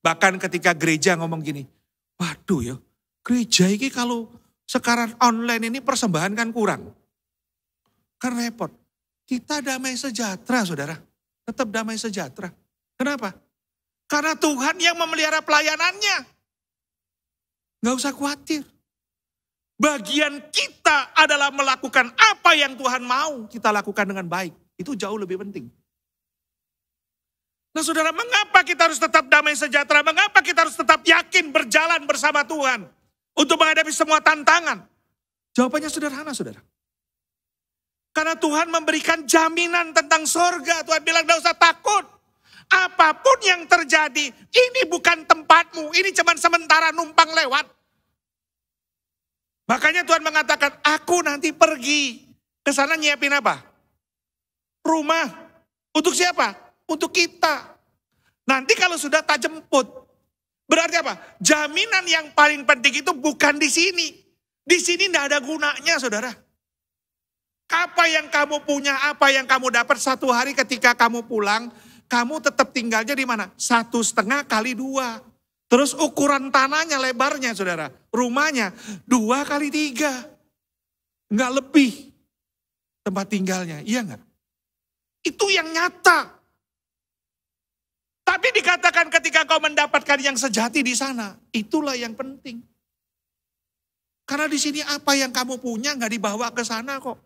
[SPEAKER 5] Bahkan ketika gereja ngomong gini, waduh ya, gereja ini kalau sekarang online ini persembahan kan kurang. Kan repot. Kita damai sejahtera, saudara. Tetap damai sejahtera. Kenapa? Karena Tuhan yang memelihara pelayanannya. Gak usah khawatir. Bagian kita adalah melakukan apa yang Tuhan mau kita lakukan dengan baik. Itu jauh lebih penting. Nah saudara, mengapa kita harus tetap damai sejahtera? Mengapa kita harus tetap yakin berjalan bersama Tuhan? Untuk menghadapi semua tantangan. Jawabannya sederhana, saudara. Karena Tuhan memberikan jaminan tentang sorga. Tuhan bilang, gak usah takut. Apapun yang terjadi, ini bukan tempatmu. Ini cuma sementara numpang lewat. Makanya Tuhan mengatakan, aku nanti pergi. Ke sana nyiapin apa? Rumah. Untuk siapa? Untuk kita. Nanti kalau sudah tak jemput. Berarti apa? Jaminan yang paling penting itu bukan di sini. Di sini tidak ada gunanya, saudara. Apa yang kamu punya, apa yang kamu dapat satu hari ketika kamu pulang, kamu tetap tinggalnya di mana? 1,5 kali 2. Terus ukuran tanahnya, lebarnya, saudara. Rumahnya 2 kali 3. Enggak lebih tempat tinggalnya, iya enggak? Itu yang nyata. Tapi dikatakan ketika kau mendapatkan yang sejati di sana, itulah yang penting. Karena di sini apa yang kamu punya nggak dibawa ke sana kok.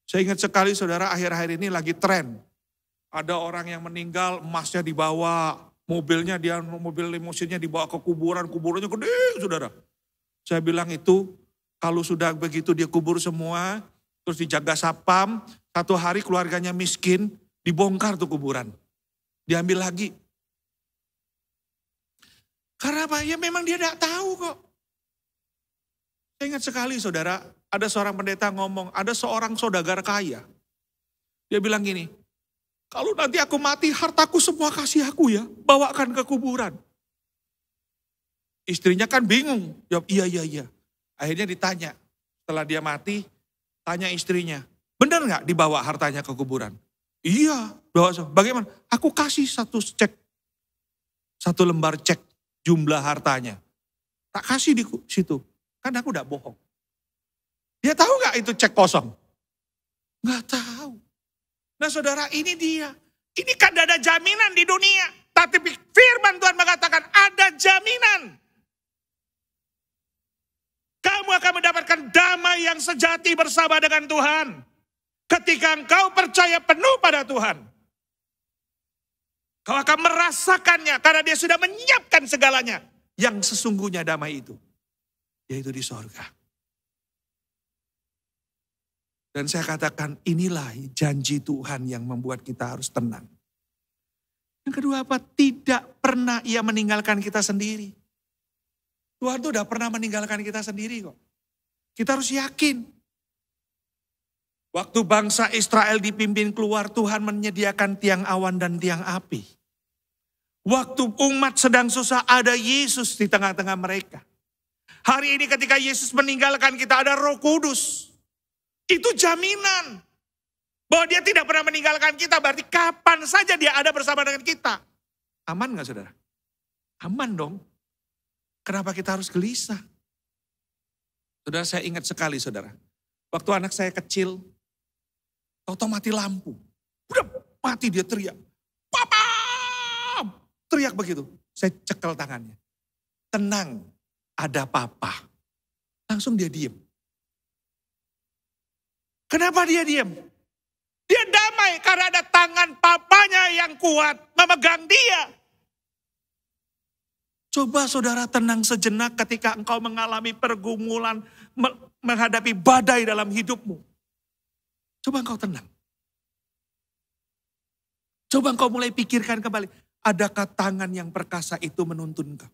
[SPEAKER 5] Saya ingat sekali saudara, akhir-akhir ini lagi tren. Ada orang yang meninggal, emasnya dibawa, mobil limusinnya dibawa ke kuburan, kuburannya gede saudara. Saya bilang itu, kalau sudah begitu dia kubur semua, terus dijaga sapam, satu hari keluarganya miskin, dibongkar tuh kuburan. Diambil lagi. Karena apa? Ya memang dia tidak tahu kok. Saya ingat sekali saudara, ada seorang pendeta ngomong, ada seorang saudagar kaya. Dia bilang gini, kalau nanti aku mati, hartaku semua kasih aku ya, bawakan ke kuburan. Istrinya kan bingung, jawab iya. Akhirnya ditanya, setelah dia mati, tanya istrinya, benar nggak dibawa hartanya ke kuburan? Iya, bagaimana? Aku kasih satu lembar cek jumlah hartanya. Tak kasih di situ, kan aku udah bohong. Dia tahu gak itu cek kosong? Gak tahu. Nah saudara, ini dia. Ini kan ada jaminan di dunia. Tapi firman Tuhan mengatakan ada jaminan. Kamu akan mendapatkan damai yang sejati bersama dengan Tuhan. Ketika engkau percaya penuh pada Tuhan. Kau akan merasakannya karena dia sudah menyiapkan segalanya. Yang sesungguhnya damai itu. Yaitu di sorga. Dan saya katakan inilah janji Tuhan yang membuat kita harus tenang. Yang kedua apa? Tidak pernah ia meninggalkan kita sendiri. Tuhan itu udah pernah meninggalkan kita sendiri kok. Kita harus yakin. Waktu bangsa Israel dipimpin keluar, Tuhan menyediakan tiang awan dan tiang api. Waktu umat sedang susah, ada Yesus di tengah-tengah mereka. Hari ini ketika Yesus meninggalkan kita, ada Roh Kudus. Itu jaminan. Bahwa dia tidak pernah meninggalkan kita, berarti kapan saja dia ada bersama dengan kita. Aman gak saudara? Aman dong. Kenapa kita harus gelisah? Saudara, saya ingat sekali saudara. Waktu anak saya kecil, tahu-tahu mati lampu. Udah mati dia teriak. Papa! Teriak begitu. Saya cekel tangannya. Tenang, ada papa. Langsung dia diem. Kenapa dia diem? Dia damai karena ada tangan papanya yang kuat memegang dia. Coba saudara tenang sejenak ketika engkau mengalami pergumulan, menghadapi badai dalam hidupmu. Coba engkau tenang. Coba engkau mulai pikirkan kembali. Adakah tangan yang perkasa itu menuntun engkau?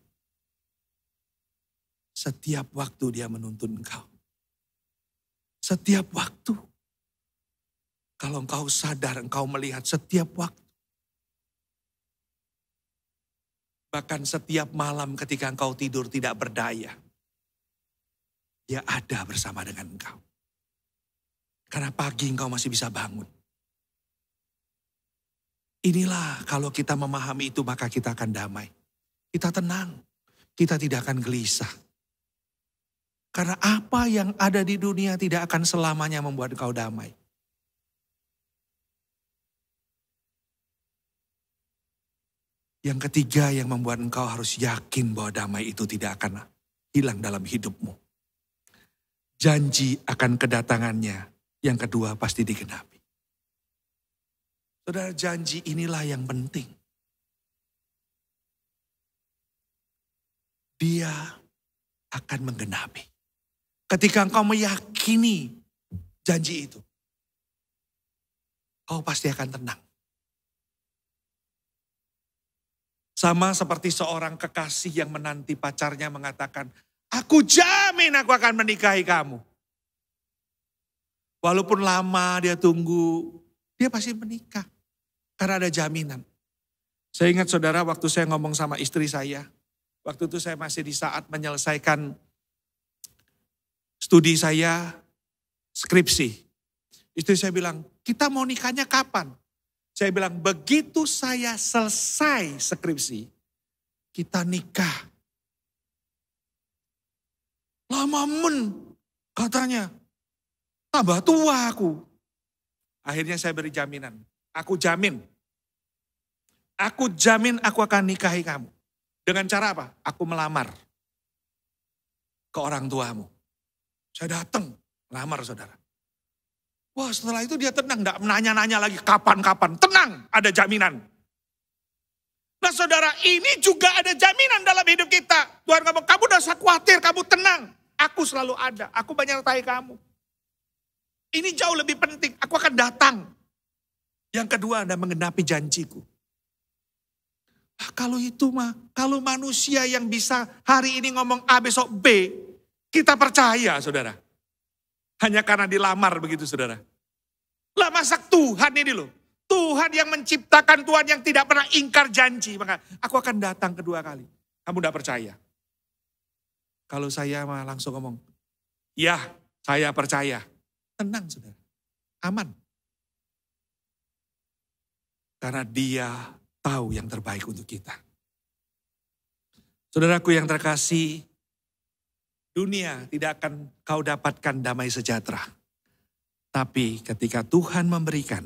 [SPEAKER 5] Setiap waktu dia menuntun engkau. Setiap waktu. Kalau engkau sadar, engkau melihat setiap waktu. Bahkan setiap malam ketika engkau tidur tidak berdaya, Dia ada bersama dengan engkau. Karena pagi engkau masih bisa bangun. Inilah kalau kita memahami itu maka kita akan damai. Kita tenang, kita tidak akan gelisah. Karena apa yang ada di dunia tidak akan selamanya membuat engkau damai. Yang ketiga yang membuat engkau harus yakin bahwa damai itu tidak akan hilang dalam hidupmu. Janji akan kedatangannya, yang kedua pasti digenapi. Saudara, janji inilah yang penting. Dia akan menggenapi. Ketika engkau meyakini janji itu, kau pasti akan tenang. Sama seperti seorang kekasih yang menanti pacarnya mengatakan, aku jamin aku akan menikahi kamu. Walaupun lama dia tunggu, dia pasti menikah. Karena ada jaminan. Saya ingat saudara waktu saya ngomong sama istri saya, waktu itu saya masih di saat menyelesaikan studi saya, skripsi. Istri saya bilang, kita mau nikahnya kapan? Saya bilang, begitu saya selesai skripsi, kita nikah. Lama katanya, tambah tua aku. Akhirnya saya beri jaminan, aku jamin aku akan nikahi kamu. Dengan cara apa? Aku melamar ke orang tuamu. Saya datang, melamar saudara. Wah, setelah itu dia tenang, enggak menanya-nanya lagi kapan-kapan. Tenang, ada jaminan. Nah saudara, ini juga ada jaminan dalam hidup kita. Tuhan ngomong, kamu udah usah khawatir, kamu tenang. Aku selalu ada, aku menyertai kamu. Ini jauh lebih penting, aku akan datang. Yang kedua, Anda menggenapi janjiku. Kalau itu mah, kalau manusia yang bisa hari ini ngomong A besok B, kita percaya saudara. Hanya karena dilamar begitu saudara. Lah masa Tuhan ini loh. Tuhan yang menciptakan, Tuhan yang tidak pernah ingkar janji. Maka aku akan datang kedua kali. Kamu tidak percaya. Kalau saya mah langsung ngomong, ya saya percaya. Tenang saudara, aman. Karena dia tahu yang terbaik untuk kita. Saudaraku yang terkasih, dunia tidak akan kau dapatkan damai sejahtera. Tapi ketika Tuhan memberikan,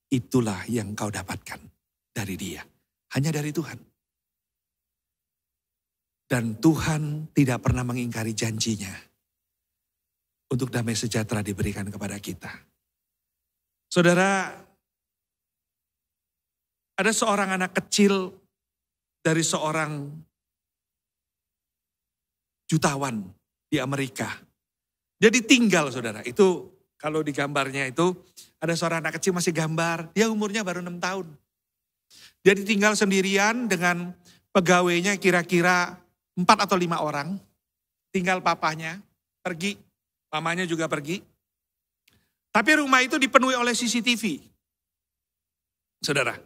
[SPEAKER 5] itulah yang kau dapatkan dari Dia. Hanya dari Tuhan. Dan Tuhan tidak pernah mengingkari janjinya untuk damai sejahtera diberikan kepada kita. Saudara, ada seorang anak kecil dari seorang jutawan di Amerika. Dia ditinggal saudara, itu kalau di gambarnya itu ada seorang anak kecil masih gambar, dia umurnya baru 6 tahun. Dia ditinggal sendirian dengan pegawainya kira-kira 4 atau 5 orang. Tinggal papanya, pergi, mamanya juga pergi. Tapi rumah itu dipenuhi oleh CCTV. Saudara.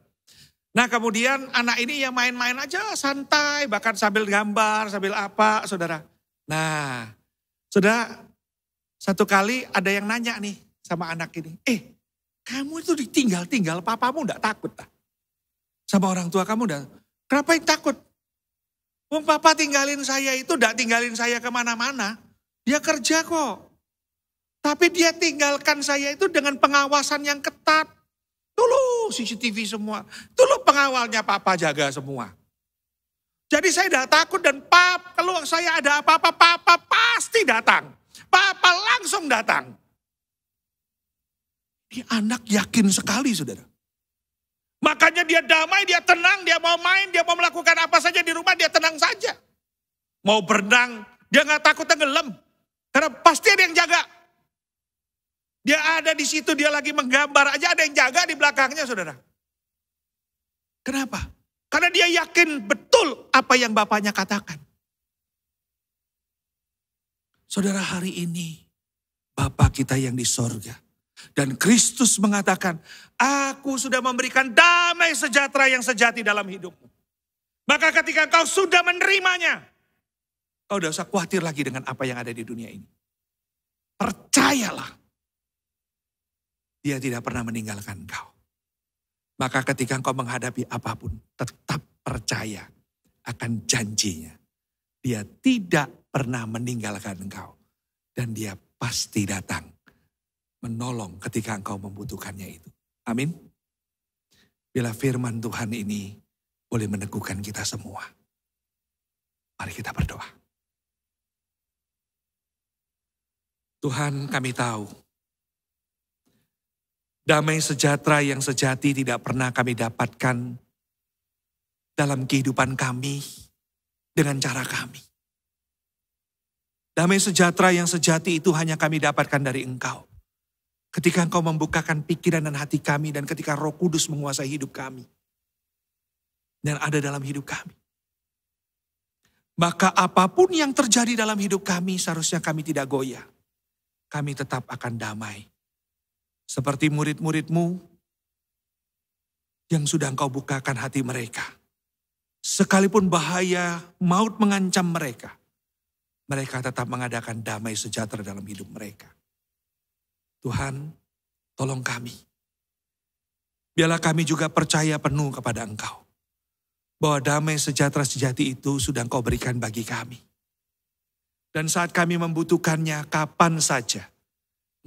[SPEAKER 5] Nah kemudian anak ini ya main-main aja santai, bahkan sambil gambar, sambil apa saudara. Nah saudara, satu kali ada yang nanya nih sama anak ini. Kamu itu ditinggal-tinggal, papamu enggak takut tak? Sama orang tua kamu enggak? Kenapa yang takut? Wong papa tinggalin saya itu enggak tinggalin saya kemana-mana. Dia kerja kok. Tapi dia tinggalkan saya itu dengan pengawasan yang ketat. Dulu CCTV semua. Dulu pengawalnya papa jaga semua. Jadi saya tidak takut dan kalau saya ada apa-apa, papa pasti datang. Papa langsung datang. Ini anak yakin sekali saudara. Makanya dia damai, dia tenang, dia mau main, dia mau melakukan apa saja di rumah, dia tenang saja. Mau berenang, dia gak takut tenggelam. Karena pasti ada yang jaga. Dia ada di situ, dia lagi menggambar aja, ada yang jaga di belakangnya saudara. Kenapa? Karena dia yakin betul apa yang bapaknya katakan. Saudara, hari ini Bapa kita yang di sorga. Dan Kristus mengatakan, aku sudah memberikan damai sejahtera yang sejati dalam hidupmu. Maka ketika engkau sudah menerimanya, kau tidak usah khawatir lagi dengan apa yang ada di dunia ini. Percayalah, dia tidak pernah meninggalkan engkau. Maka ketika engkau menghadapi apapun, tetap percaya akan janjinya. Dia tidak pernah meninggalkan engkau. Dan dia pasti datang menolong ketika engkau membutuhkannya itu. Amin. Bila firman Tuhan ini boleh meneguhkan kita semua. Mari kita berdoa. Tuhan, kami tahu damai sejahtera yang sejati tidak pernah kami dapatkan dalam kehidupan kami dengan cara kami. Damai sejahtera yang sejati itu hanya kami dapatkan dari Engkau. Ketika Engkau membukakan pikiran dan hati kami dan ketika Roh Kudus menguasai hidup kami dan ada dalam hidup kami. Maka apapun yang terjadi dalam hidup kami seharusnya kami tidak goyah. Kami tetap akan damai. Seperti murid-murid-Mu yang sudah Engkau bukakan hati mereka. Sekalipun bahaya, maut mengancam mereka, mereka tetap mengadakan damai sejahtera dalam hidup mereka. Tuhan, tolong kami. Biarlah kami juga percaya penuh kepada Engkau. Bahwa damai sejahtera sejati itu sudah Engkau berikan bagi kami. Dan saat kami membutuhkannya, kapan saja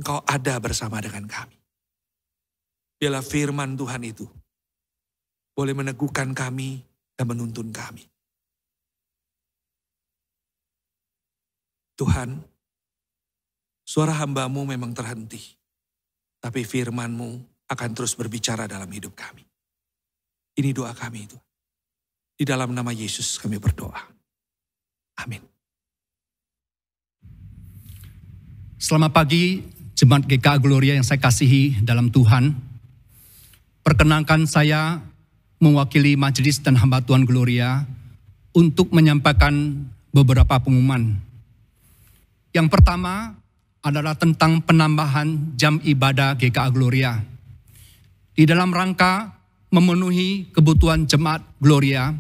[SPEAKER 5] Engkau ada bersama dengan kami. Biarlah firman Tuhan itu boleh meneguhkan kami dan menuntun kami. Tuhan, suara hamba-Mu memang terhenti. Tapi firman-Mu akan terus berbicara dalam hidup kami. Ini doa kami itu. Di dalam nama Yesus kami berdoa. Amin.
[SPEAKER 6] Selamat pagi, Jemaat GKA Gloria yang saya kasihi dalam Tuhan. Perkenankan saya mewakili majelis dan hamba Tuhan Gloria untuk menyampaikan beberapa pengumuman. Yang pertama adalah tentang penambahan jam ibadah GKA Gloria. Di dalam rangka memenuhi kebutuhan Jemaat Gloria,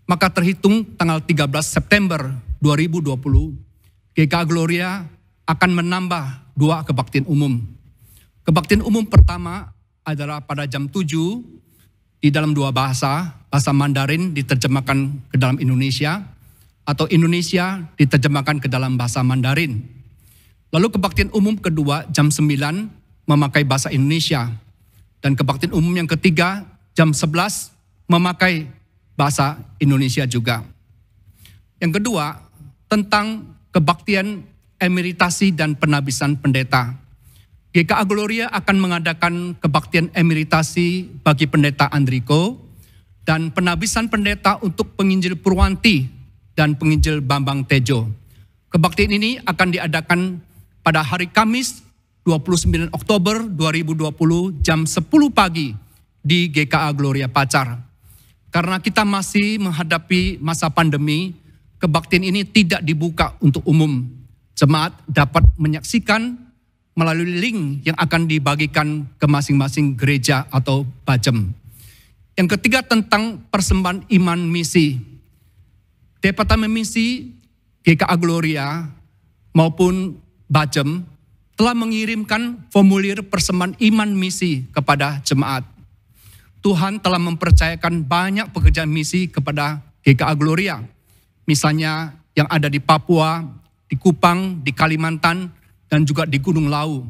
[SPEAKER 6] maka terhitung tanggal 13 September 2020, GKA Gloria akan menambah 2 kebaktian umum. Kebaktian umum pertama adalah pada jam 7 di dalam 2 bahasa Mandarin diterjemahkan ke dalam Indonesia, atau Indonesia diterjemahkan ke dalam bahasa Mandarin. Lalu kebaktian umum kedua jam 9 memakai bahasa Indonesia. Dan kebaktian umum yang ketiga jam 11 memakai bahasa Indonesia juga. Yang kedua, tentang kebaktian emeritasi dan penabisan pendeta. GKA Gloria akan mengadakan kebaktian emeritasi bagi pendeta Andriko dan penabisan pendeta untuk penginjil Purwanti dan penginjil Bambang Tejo. Kebaktian ini akan diadakan pada hari Kamis 29 Oktober 2020 jam 10 pagi di GKA Gloria Pacar. Karena kita masih menghadapi masa pandemi, kebaktian ini tidak dibuka untuk umum. Jemaat dapat menyaksikan melalui link yang akan dibagikan ke masing-masing gereja atau bajem. Yang ketiga tentang persembahan iman misi. Departemen Misi GKA Gloria maupun bajem telah mengirimkan formulir persembahan iman misi kepada jemaat. Tuhan telah mempercayakan banyak pekerjaan misi kepada GKA Gloria. Misalnya yang ada di Papua, di Kupang, di Kalimantan, dan juga di Gunung Lau.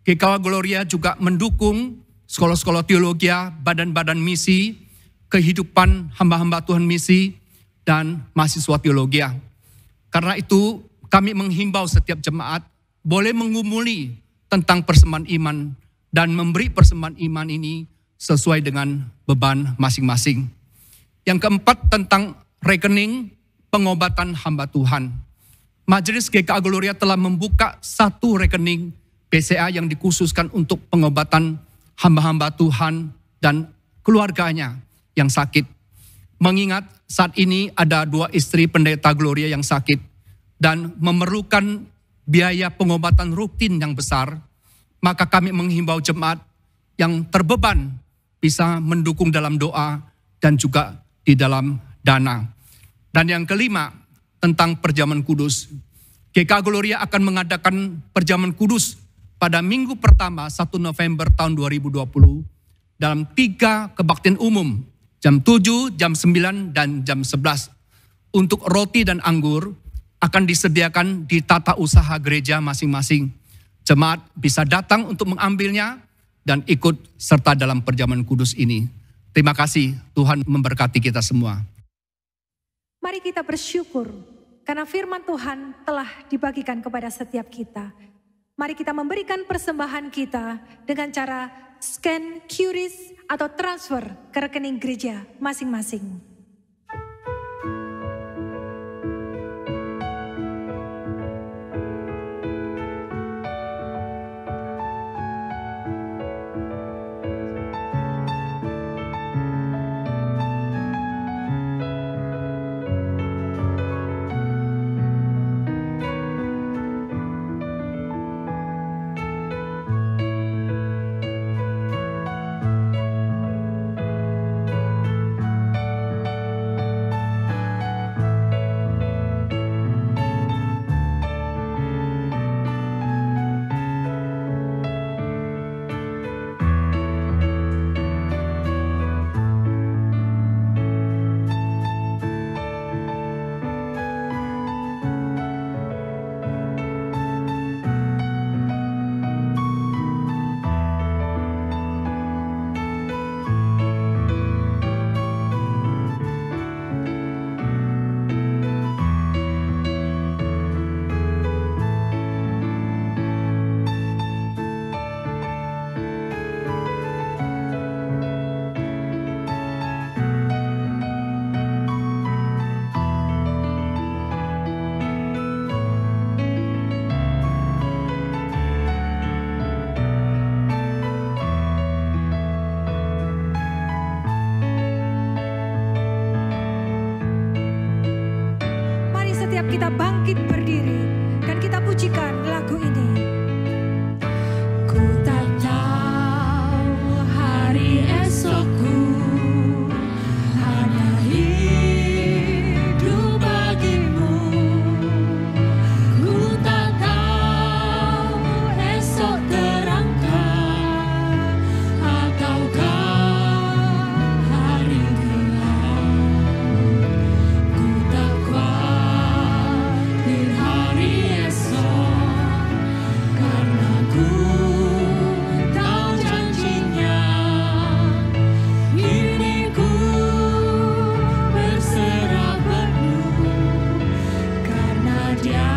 [SPEAKER 6] GKA Gloria juga mendukung sekolah-sekolah teologi, badan-badan misi, kehidupan hamba-hamba Tuhan misi, dan mahasiswa teologi. Karena itu kami menghimbau setiap jemaat boleh mengumuli tentang persembahan iman dan memberi persembahan iman ini sesuai dengan beban masing-masing. Yang keempat tentang rekening pengobatan hamba Tuhan. Majelis GKA Gloria telah membuka 1 rekening BCA yang dikhususkan untuk pengobatan hamba-hamba Tuhan dan keluarganya yang sakit. Mengingat saat ini ada 2 istri pendeta Gloria yang sakit dan memerlukan biaya pengobatan rutin yang besar, maka kami menghimbau jemaat yang terbeban bisa mendukung dalam doa dan juga di dalam dana. Dan yang kelima, tentang perjamuan kudus. GKA Gloria akan mengadakan perjamuan kudus pada minggu pertama 1 November tahun 2020 dalam 3 kebaktian umum, jam 7, jam 9, dan jam 11. Untuk roti dan anggur akan disediakan di tata usaha gereja masing-masing. Jemaat bisa datang untuk mengambilnya dan ikut serta dalam perjamuan kudus ini. Terima kasih, Tuhan memberkati kita semua.
[SPEAKER 2] Mari kita bersyukur karena firman Tuhan telah dibagikan kepada setiap kita. Mari kita memberikan persembahan kita dengan cara scan QRIS atau transfer ke rekening gereja masing-masing. Kita bangkit berdiri dan kita pujikan lagu ini. Ku tak tahu hari esokku, hanya hidup bagimu. Ku tak tahu esok terangkat ataukah hari gelap. Ku tak hari esok, karena ku tahu janjinya. Kini ku berserah penuh, karena Dia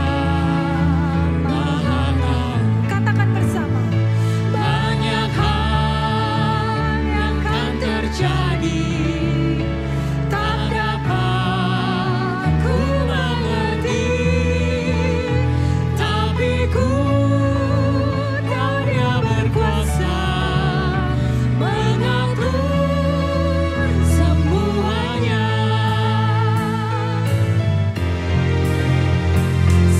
[SPEAKER 2] Maha Tahu. Katakan bersama, banyak hal yang akan terjadi. Tak dapat ku mengerti, ku tahu Dia berkuasa mengatur semuanya.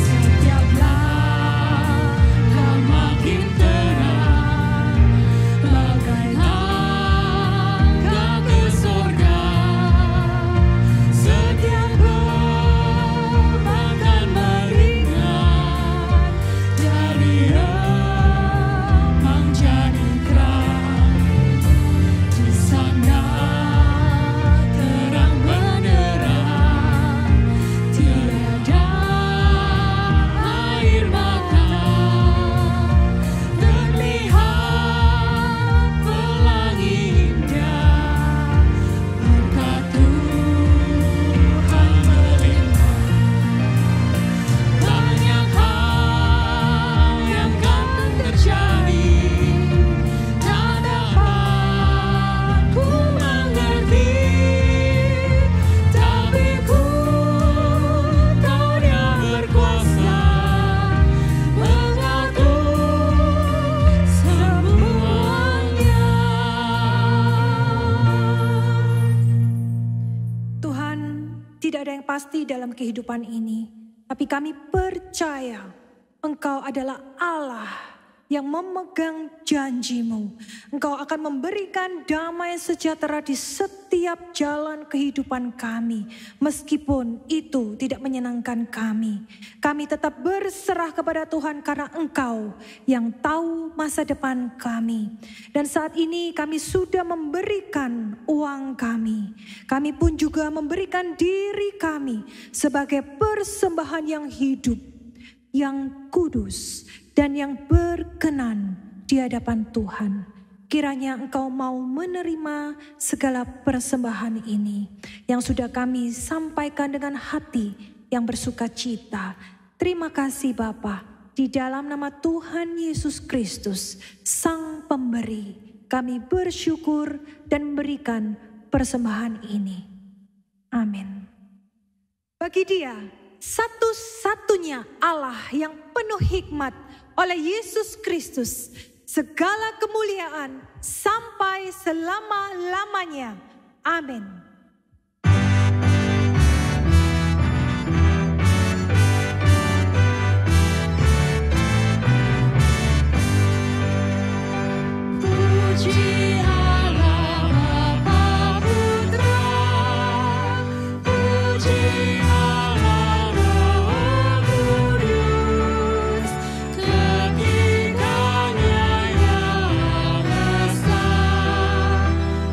[SPEAKER 2] Setiap langkah makin terang, bagai langkah ke surga. Setiap akan meringat dari remang jadi kerang. Di sana terang benderang, tiada air mata. Terlihat pelangi indah, berkat Tuhan melimpah. Banyak hal yang akan terjadi, tak dapat ku mengerti, tapi ku tahu Dia berkuasa mengatur semuanya. Tuhan, tidak ada yang pasti dalam kehidupan ini, tapi kami percaya Engkau adalah Allah yang memegang janji-Mu. Engkau akan memberikan damai sejahtera di setiap jalan kehidupan kami. Meskipun itu tidak menyenangkan kami. Kami tetap berserah kepada Tuhan karena Engkau yang tahu masa depan kami. Dan saat ini kami sudah memberikan uang kami. Kami pun juga memberikan diri kami sebagai persembahan yang hidup, yang kudus, dan yang berkenan di hadapan Tuhan. Kiranya Engkau mau menerima segala persembahan ini yang sudah kami sampaikan dengan hati yang bersuka cita. Terima kasih Bapa, di dalam nama Tuhan Yesus Kristus, Sang Pemberi, kami bersyukur dan memberikan persembahan ini. Amin. Bagi Dia satu-satunya Allah yang penuh hikmat, oleh Yesus Kristus, segala kemuliaan sampai selama-lamanya. Amin.
[SPEAKER 4] Puji Allah Bapa Putra, puji Allah Roh Kudus, ketiganya yang esa,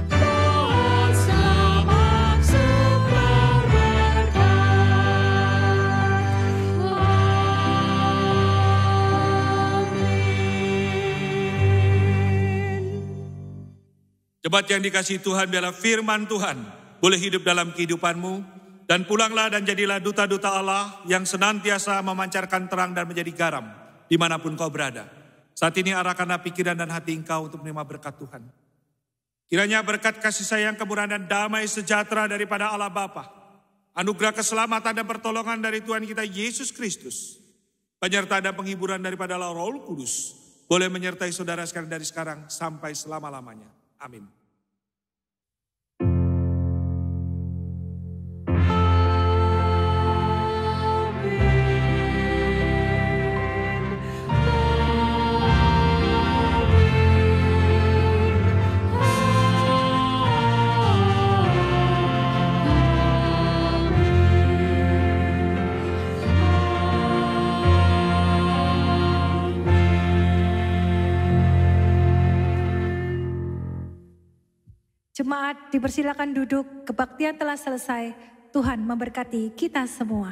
[SPEAKER 4] pohon semaksud berberkat.
[SPEAKER 5] Jemaat yang dikasihi Tuhan, biarlah firman Tuhan boleh hidup dalam kehidupanmu. Dan pulanglah dan jadilah duta-duta Allah yang senantiasa memancarkan terang dan menjadi garam dimanapun kau berada. Saat ini arahkanlah pikiran dan hati engkau untuk menerima berkat Tuhan. Kiranya berkat kasih sayang, kemurahan dan damai sejahtera daripada Allah Bapa, anugerah keselamatan dan pertolongan dari Tuhan kita Yesus Kristus, penyertaan dan penghiburan daripada Allah Roh Kudus, boleh menyertai saudara sekalian dari sekarang sampai selama-lamanya. Amin.
[SPEAKER 2] Jemaat dipersilakan duduk, kebaktian telah selesai. Tuhan memberkati kita semua.